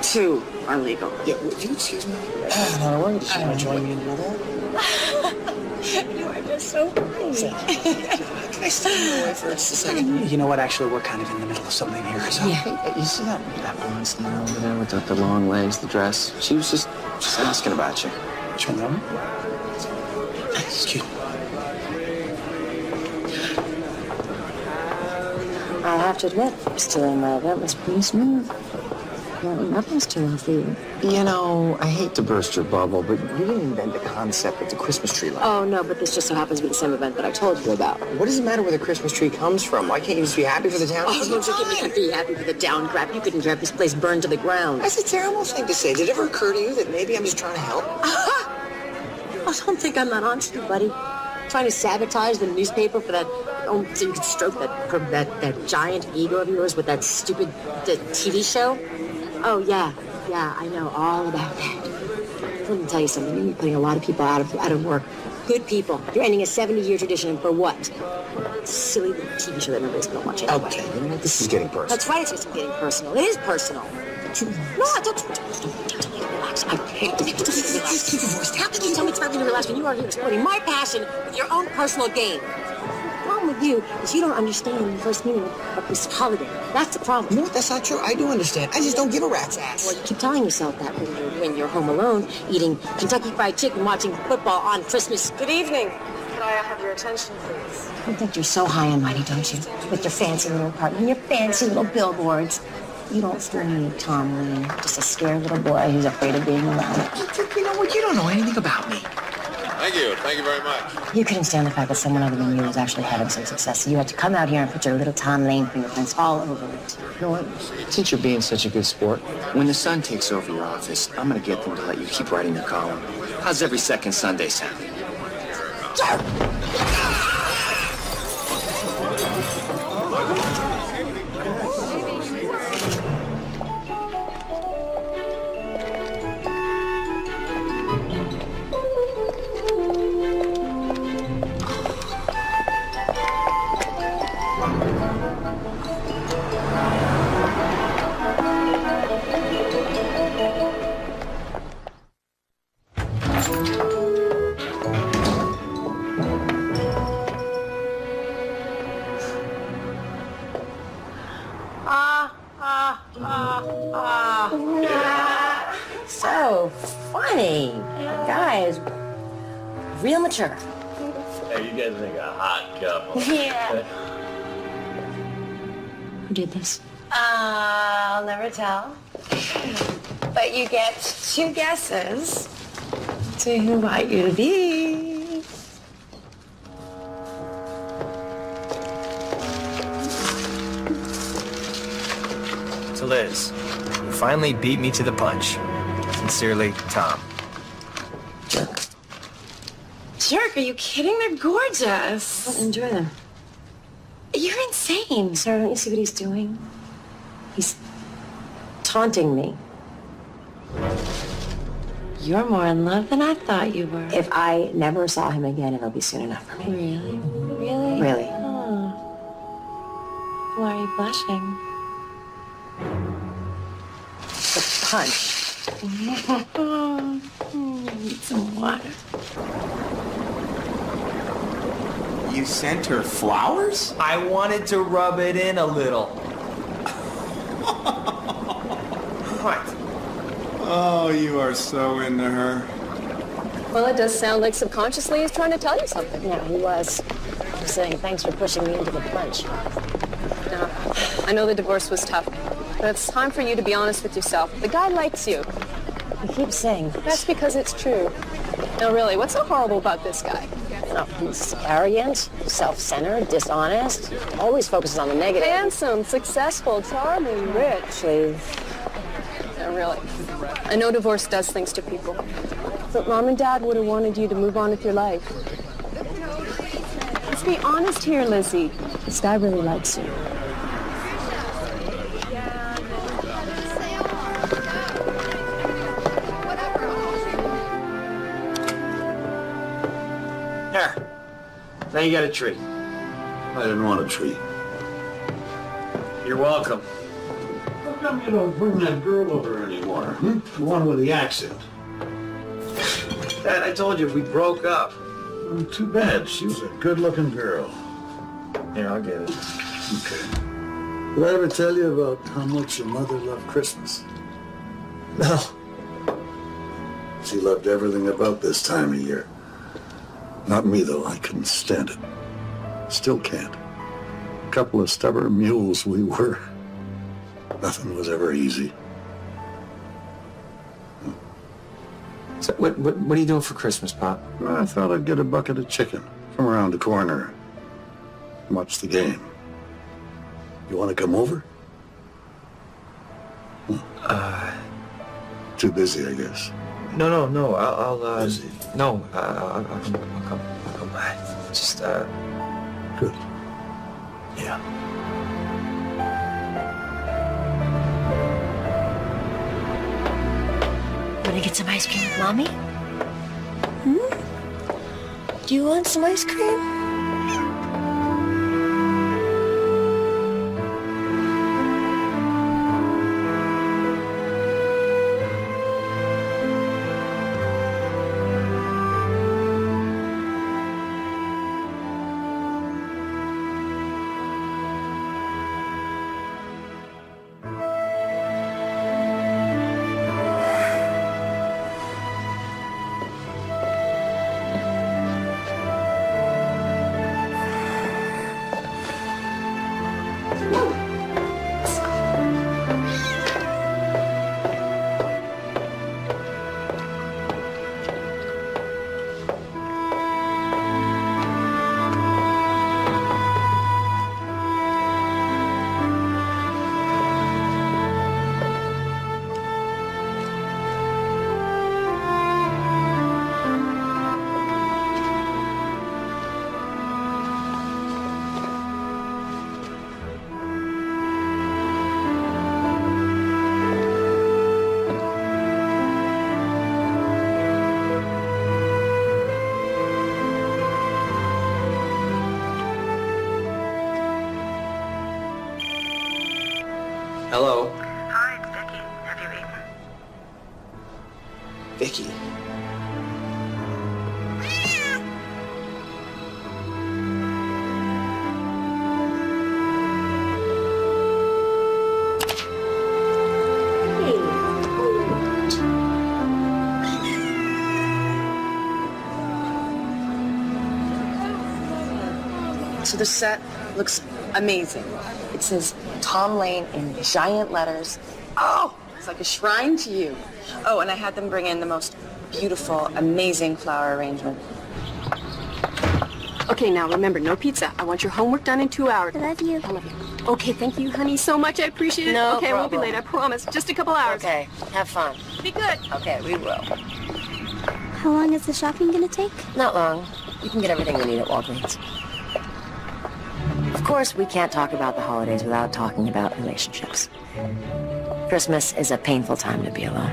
2 are legal. Yeah, would you excuse me? No, why did you want to join me in another? You are just so funny. Can I stand away for just a second? You know what? Actually, we're kind of in the middle of something here. So. Yeah. You see that woman standing over there with the long legs, the dress? She was just asking about you. Which one, woman? Excuse me. I have to admit, stealing my event was pretty smooth. Nothing's too long for you. You know, I hate to burst your bubble, but you didn't invent the concept of the Christmas tree light. Oh, no, but this just so happens to be the same event that I told you about. What does it matter where the Christmas tree comes from? Why can't you just be happy for the town? Oh, don't you give me be happy for the down crap. You couldn't have this place burned to the ground. That's a terrible thing to say. Did it ever occur to you that maybe I'm just trying to help? I don't think I'm not on to you, buddy. Trying to sabotage the newspaper for that, so you could stroke that giant ego of yours with that stupid TV show? Oh, yeah, I know all about that. Let me tell you something. You're putting a lot of people out of work. Good people. You're ending a 70-year tradition, and for what? Silly little TV show that nobody's going to watch anyway. Okay, you know what? This is getting personal. That's right, it's just getting personal. It is personal. No, don't relax. I hate the people to relax. Keep your voice down. How can you tell me it's not going to relax when you are here exploiting my passion with your own personal gain? The problem with you is you don't understand the first meaning of this holiday. That's the problem. You know what? That's not true. I do understand. I just don't give a rat's ass. Well, you keep telling yourself that when you're home alone, eating Kentucky Fried Chicken, watching football on Christmas. Good evening. Could I have your attention, please? You think you're so high and mighty, don't you? With your fancy little apartment and your fancy little billboards. You don't fool me, Tom Lee. Just a scared little boy who's afraid of being alone. You know what? You don't know anything about me. Thank you. Thank you very much. You couldn't stand the fact that someone other than you was actually having some success. So you had to come out here and put your little Tom Lane fingerprints all over it. You know what? Since you're being such a good sport, when the Sun takes over your office, I'm going to get them to let you keep writing your column. How's every second Sunday sound? So funny. Guys, real mature. Hey, you guys make a hot couple. Yeah. Who did this? I'll never tell. But you get 2 guesses to who might you to be. To Liz, you finally beat me to the punch. Sincerely, Tom. Jerk. Jerk, are you kidding? They're gorgeous. Well, enjoy them. You're insane. Sarah, don't you see what he's doing? He's taunting me. You're more in love than I thought you were. If I never saw him again, it'll be soon enough for me. Really? Really? Really. Oh. punching. The punch. Need some water. You sent her flowers? I wanted to rub it in a little. What? Oh, you are so into her. Well, it does sound like subconsciously he's trying to tell you something. Yeah, he was. Just saying thanks for pushing me into the punch. Now, I know the divorce was tough, but it's time for you to be honest with yourself. The guy likes you. You keep saying That's because it's true. Now, really, what's so horrible about this guy? no, he's arrogant, self-centered, dishonest, always focuses on the negative. Handsome, successful, charming, rich. Actually, No, really. I know divorce does things to people, but Mom and Dad would have wanted you to move on with your life. Let's be honest here, Lizzie. This guy really likes you. Here. Now you got a tree. I didn't want a tree. You're welcome. How come you don't bring that girl over anymore? Hmm? The one with the accent. Dad, I told you we broke up. Too bad. She was a good-looking girl. Here, I'll get it. Okay. Did I ever tell you about how much your mother loved Christmas? No. She loved everything about this time of year. Not me, though. I couldn't stand it. Still can't. A couple of stubborn mules we were. Nothing was ever easy. So what are you doing for Christmas, Pop? Well, I thought I'd get a bucket of chicken from around the corner and watch the game. You want to come over? Too busy, I guess. No. I'll Busy? No, I'll come by. Just, Good. Yeah. Want to get some ice cream with Mommy? Do you want some ice cream? hello? Hi, it's Vicky. Have you eaten? Vicky. So the set looks amazing. It says Tom Lane in giant letters. Oh, it's like a shrine to you. Oh, and I had them bring in the most beautiful, amazing flower arrangement. Okay, now remember, no pizza. I want your homework done in 2 hours. I love you. I love you. Okay, thank you, honey, so much. I appreciate it. No okay, I won't be problem. late, I promise. Just a couple hours. Okay, have fun. Be good. Okay, we will. How long is the shopping gonna take? Not long. You can get everything we need at Walgreens. Of course, we can't talk about the holidays without talking about relationships. Christmas is a painful time to be alone.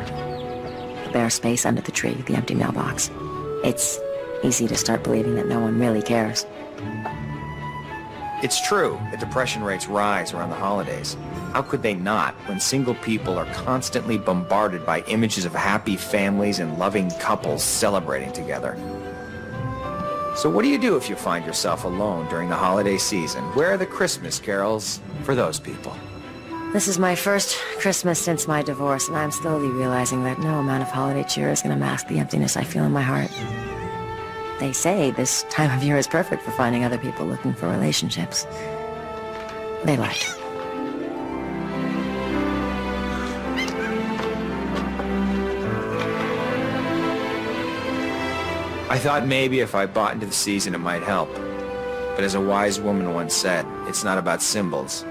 The bare space under the tree, the empty mailbox. It's easy to start believing that no one really cares. It's true that depression rates rise around the holidays. How could they not when single people are constantly bombarded by images of happy families and loving couples celebrating together? So what do you do if you find yourself alone during the holiday season? Where are the Christmas carols for those people? This is my first Christmas since my divorce, and I'm slowly realizing that no amount of holiday cheer is going to mask the emptiness I feel in my heart. They say this time of year is perfect for finding other people looking for relationships. They lied. I thought maybe if I bought into the season it might help. But as a wise woman once said, it's not about symbols,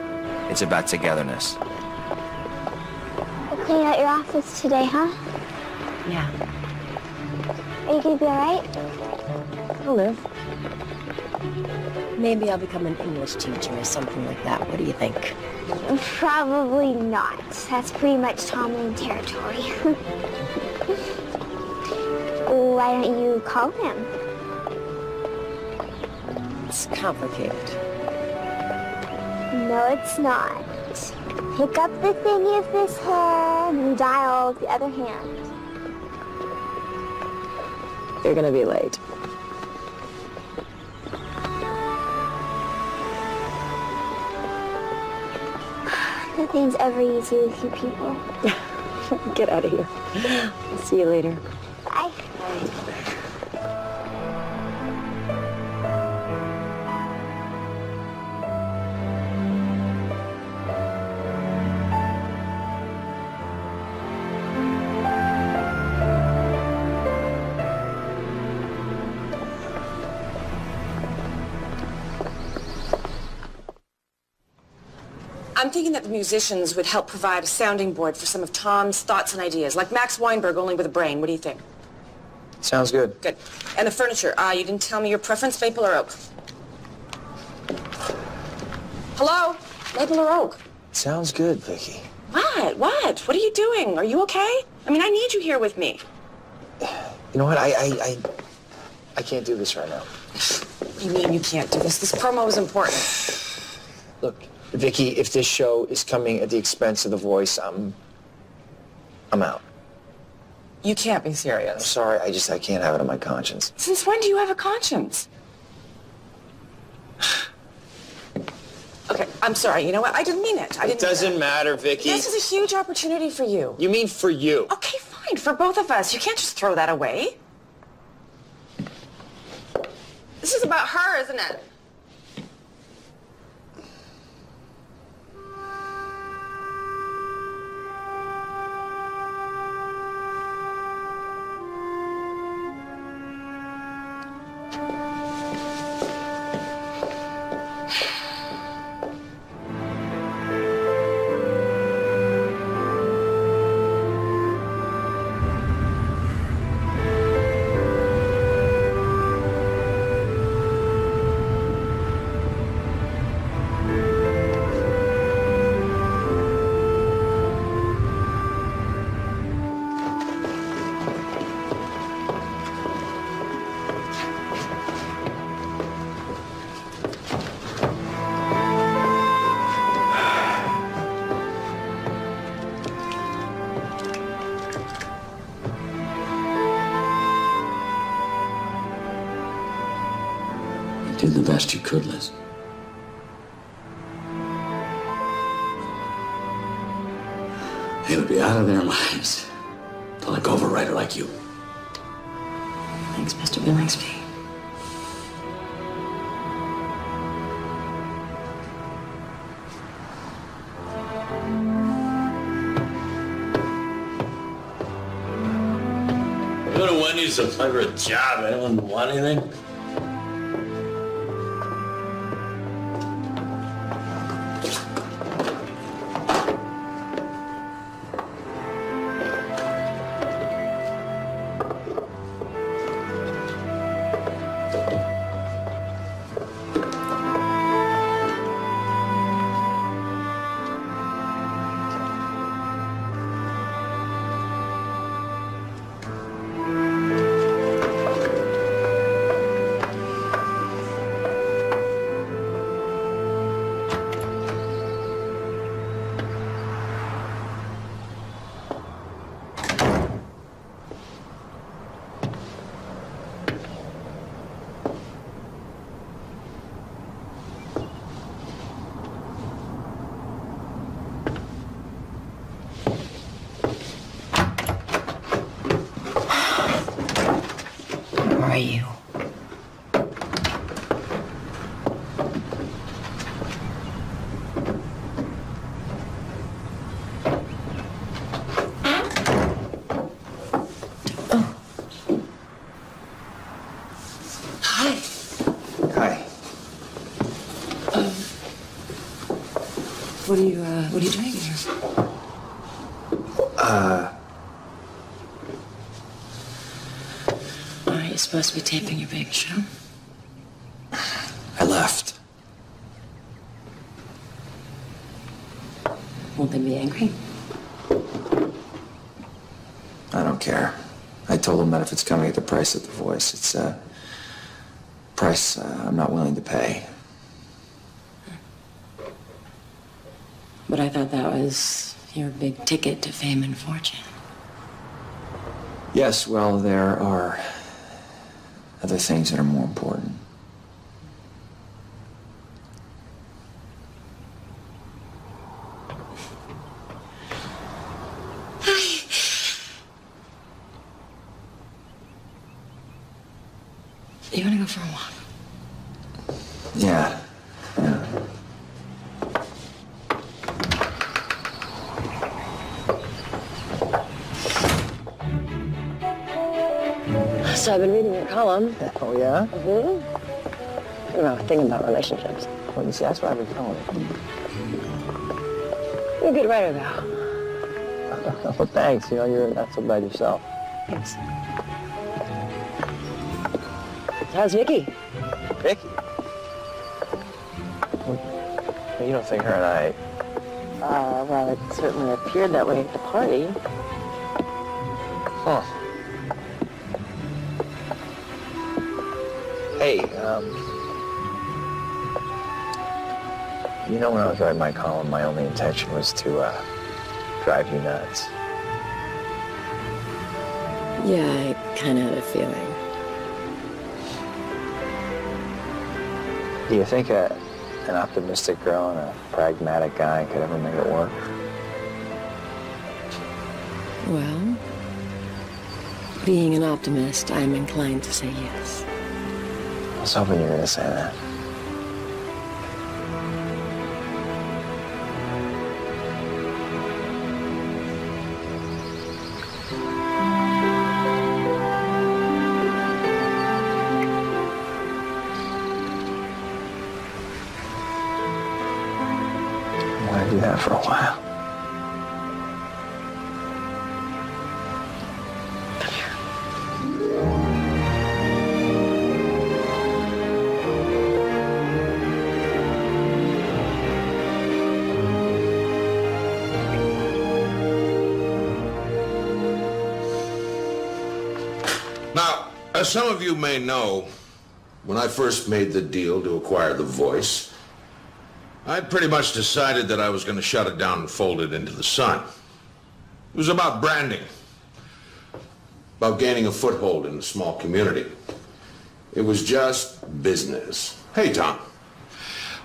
it's about togetherness. We're cleaning out your office today, huh? Yeah. Are you gonna be alright? I'll live. Maybe I'll become an English teacher or something like that. What do you think? Probably not. That's pretty much Tom Lane territory. Why don't you call him? It's complicated. No, it's not. Pick up the thingy of this hand and dial the other hand. You're gonna be late. Nothing's ever easy with you people. Get out of here. I'll see you later. Bye. I'm thinking that the musicians would help provide a sounding board for some of Tom's thoughts and ideas, like Max Weinberg, only with a brain. What do you think? Sounds good. Good. And the furniture, you didn't tell me your preference, maple or oak? Hello? Maple or oak? Sounds good, Vicky. What? What are you doing? Are you okay? I mean, I need you here with me. You know what? I can't do this right now. What do you mean you can't do this? This promo is important. Look, Vicky, if this show is coming at the expense of The Voice, I'm out. You can't be I'm serious. sorry, I can't have it on my conscience. Since when do you have a conscience? Okay, I'm sorry. You know what? I didn't mean it. It doesn't matter, Vicky. This is a huge opportunity for you. You mean for you? Okay, fine. For both of us. You can't just throw that away. This is about her, isn't it? You did the best you could, Liz. They would be out of their minds to let go of a writer like you. Thanks, Mr. Billingsley. Go to Wendy's to apply for a job. Anyone want anything? What are you doing here? Are you supposed to be taping your big show? I left. Won't they be angry? I don't care. I told them that if it's coming at the price of the voice, it's a price I'm not willing to pay. But I thought that was your big ticket to fame and fortune. Yes, well, there are other things that are more important. You want to go for a walk? Yeah. So I've been reading your column. Oh, yeah? Mm-hmm. You know, thinking about relationships. Well, you see, that's what I've been telling you. You're a good writer, though. Well, thanks. You know, you're not so bad yourself. Thanks. How's Vicky? Vicky? Well, you don't think her and I... Well, it certainly appeared that way at the party. Huh. Hey, you know, when I was writing my column, my only intention was to, drive you nuts. Yeah, I kind of had a feeling. Do you think an optimistic girl and a pragmatic guy could ever make it work? Well, being an optimist, I'm inclined to say yes. I was hoping you were going to say that. I want to do that for a while. Now, as some of you may know, when I first made the deal to acquire The Voice, I'd pretty much decided that I was going to shut it down and fold it into the Sun. It was about branding, about gaining a foothold in the small community. It was just business. Hey, Tom.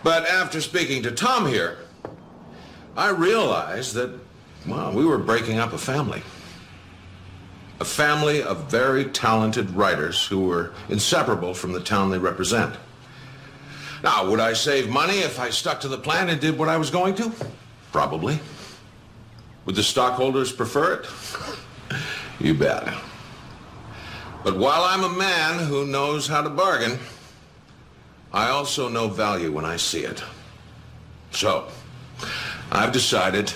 But after speaking to Tom here, I realized that, well, we were breaking up a family. A family of very talented writers who were inseparable from the town they represent. Now, would I save money if I stuck to the plan and did what I was going to? Probably. Would the stockholders prefer it? You bet. But while I'm a man who knows how to bargain, I also know value when I see it. So, I've decided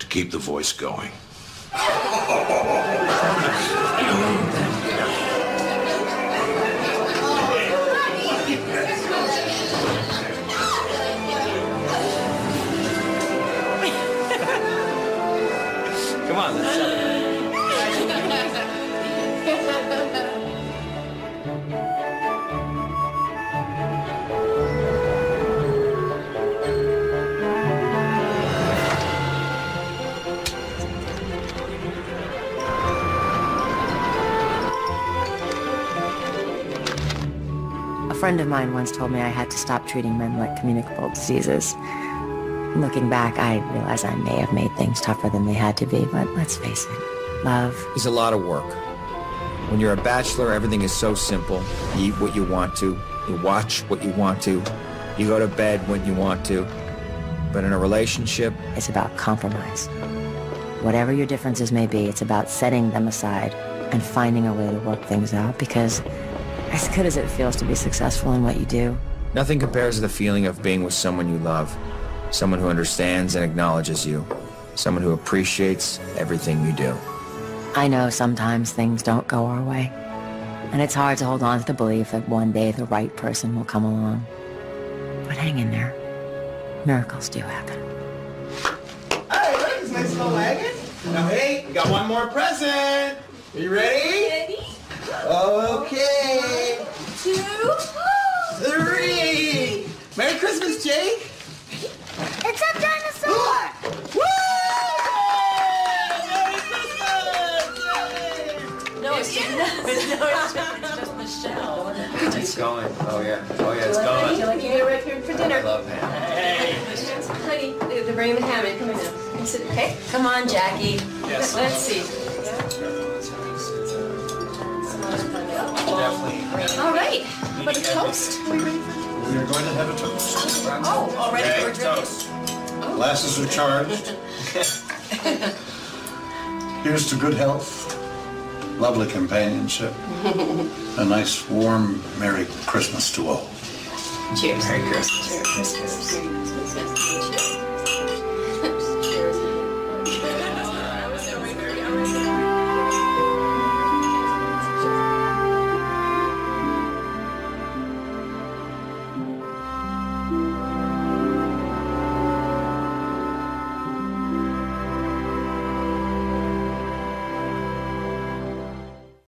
to keep The Voice going. Come on, let's celebrate. A friend of mine once told me I had to stop treating men like communicable diseases. Looking back, I realize I may have made things tougher than they had to be, but let's face it, love is a lot of work. When you're a bachelor, everything is so simple. You eat what you want to, you watch what you want to, you go to bed when you want to. But in a relationship, it's about compromise. Whatever your differences may be, it's about setting them aside and finding a way to work things out, because as good as it feels to be successful in what you do, nothing compares to the feeling of being with someone you love. Someone who understands and acknowledges you. Someone who appreciates everything you do. I know sometimes things don't go our way. And it's hard to hold on to the belief that one day the right person will come along. But hang in there. Miracles do happen. Hey, look, this nice little wagon. Now, hey, we got one more present. Are you ready? Ready? Okay. 2, 3. Merry Christmas, Jake. It's a dinosaur! Woo! No, it's just Michelle. It's going. Oh, yeah. Oh, yeah, it's going. Would you like to get right here for dinner? I love ham. Hey. Honey, they're bringing the ham in. Come in now. Come sit. Okay? Come on, Jackie. Yes. Let's see. Definitely. All right. How about a toast? Are we ready for We are going to have a toast. Oh, already we're drinking. Glasses are charged. Here's to good health, lovely companionship, a nice, warm, Merry Christmas to all. Cheers. Merry Christmas. Cheers.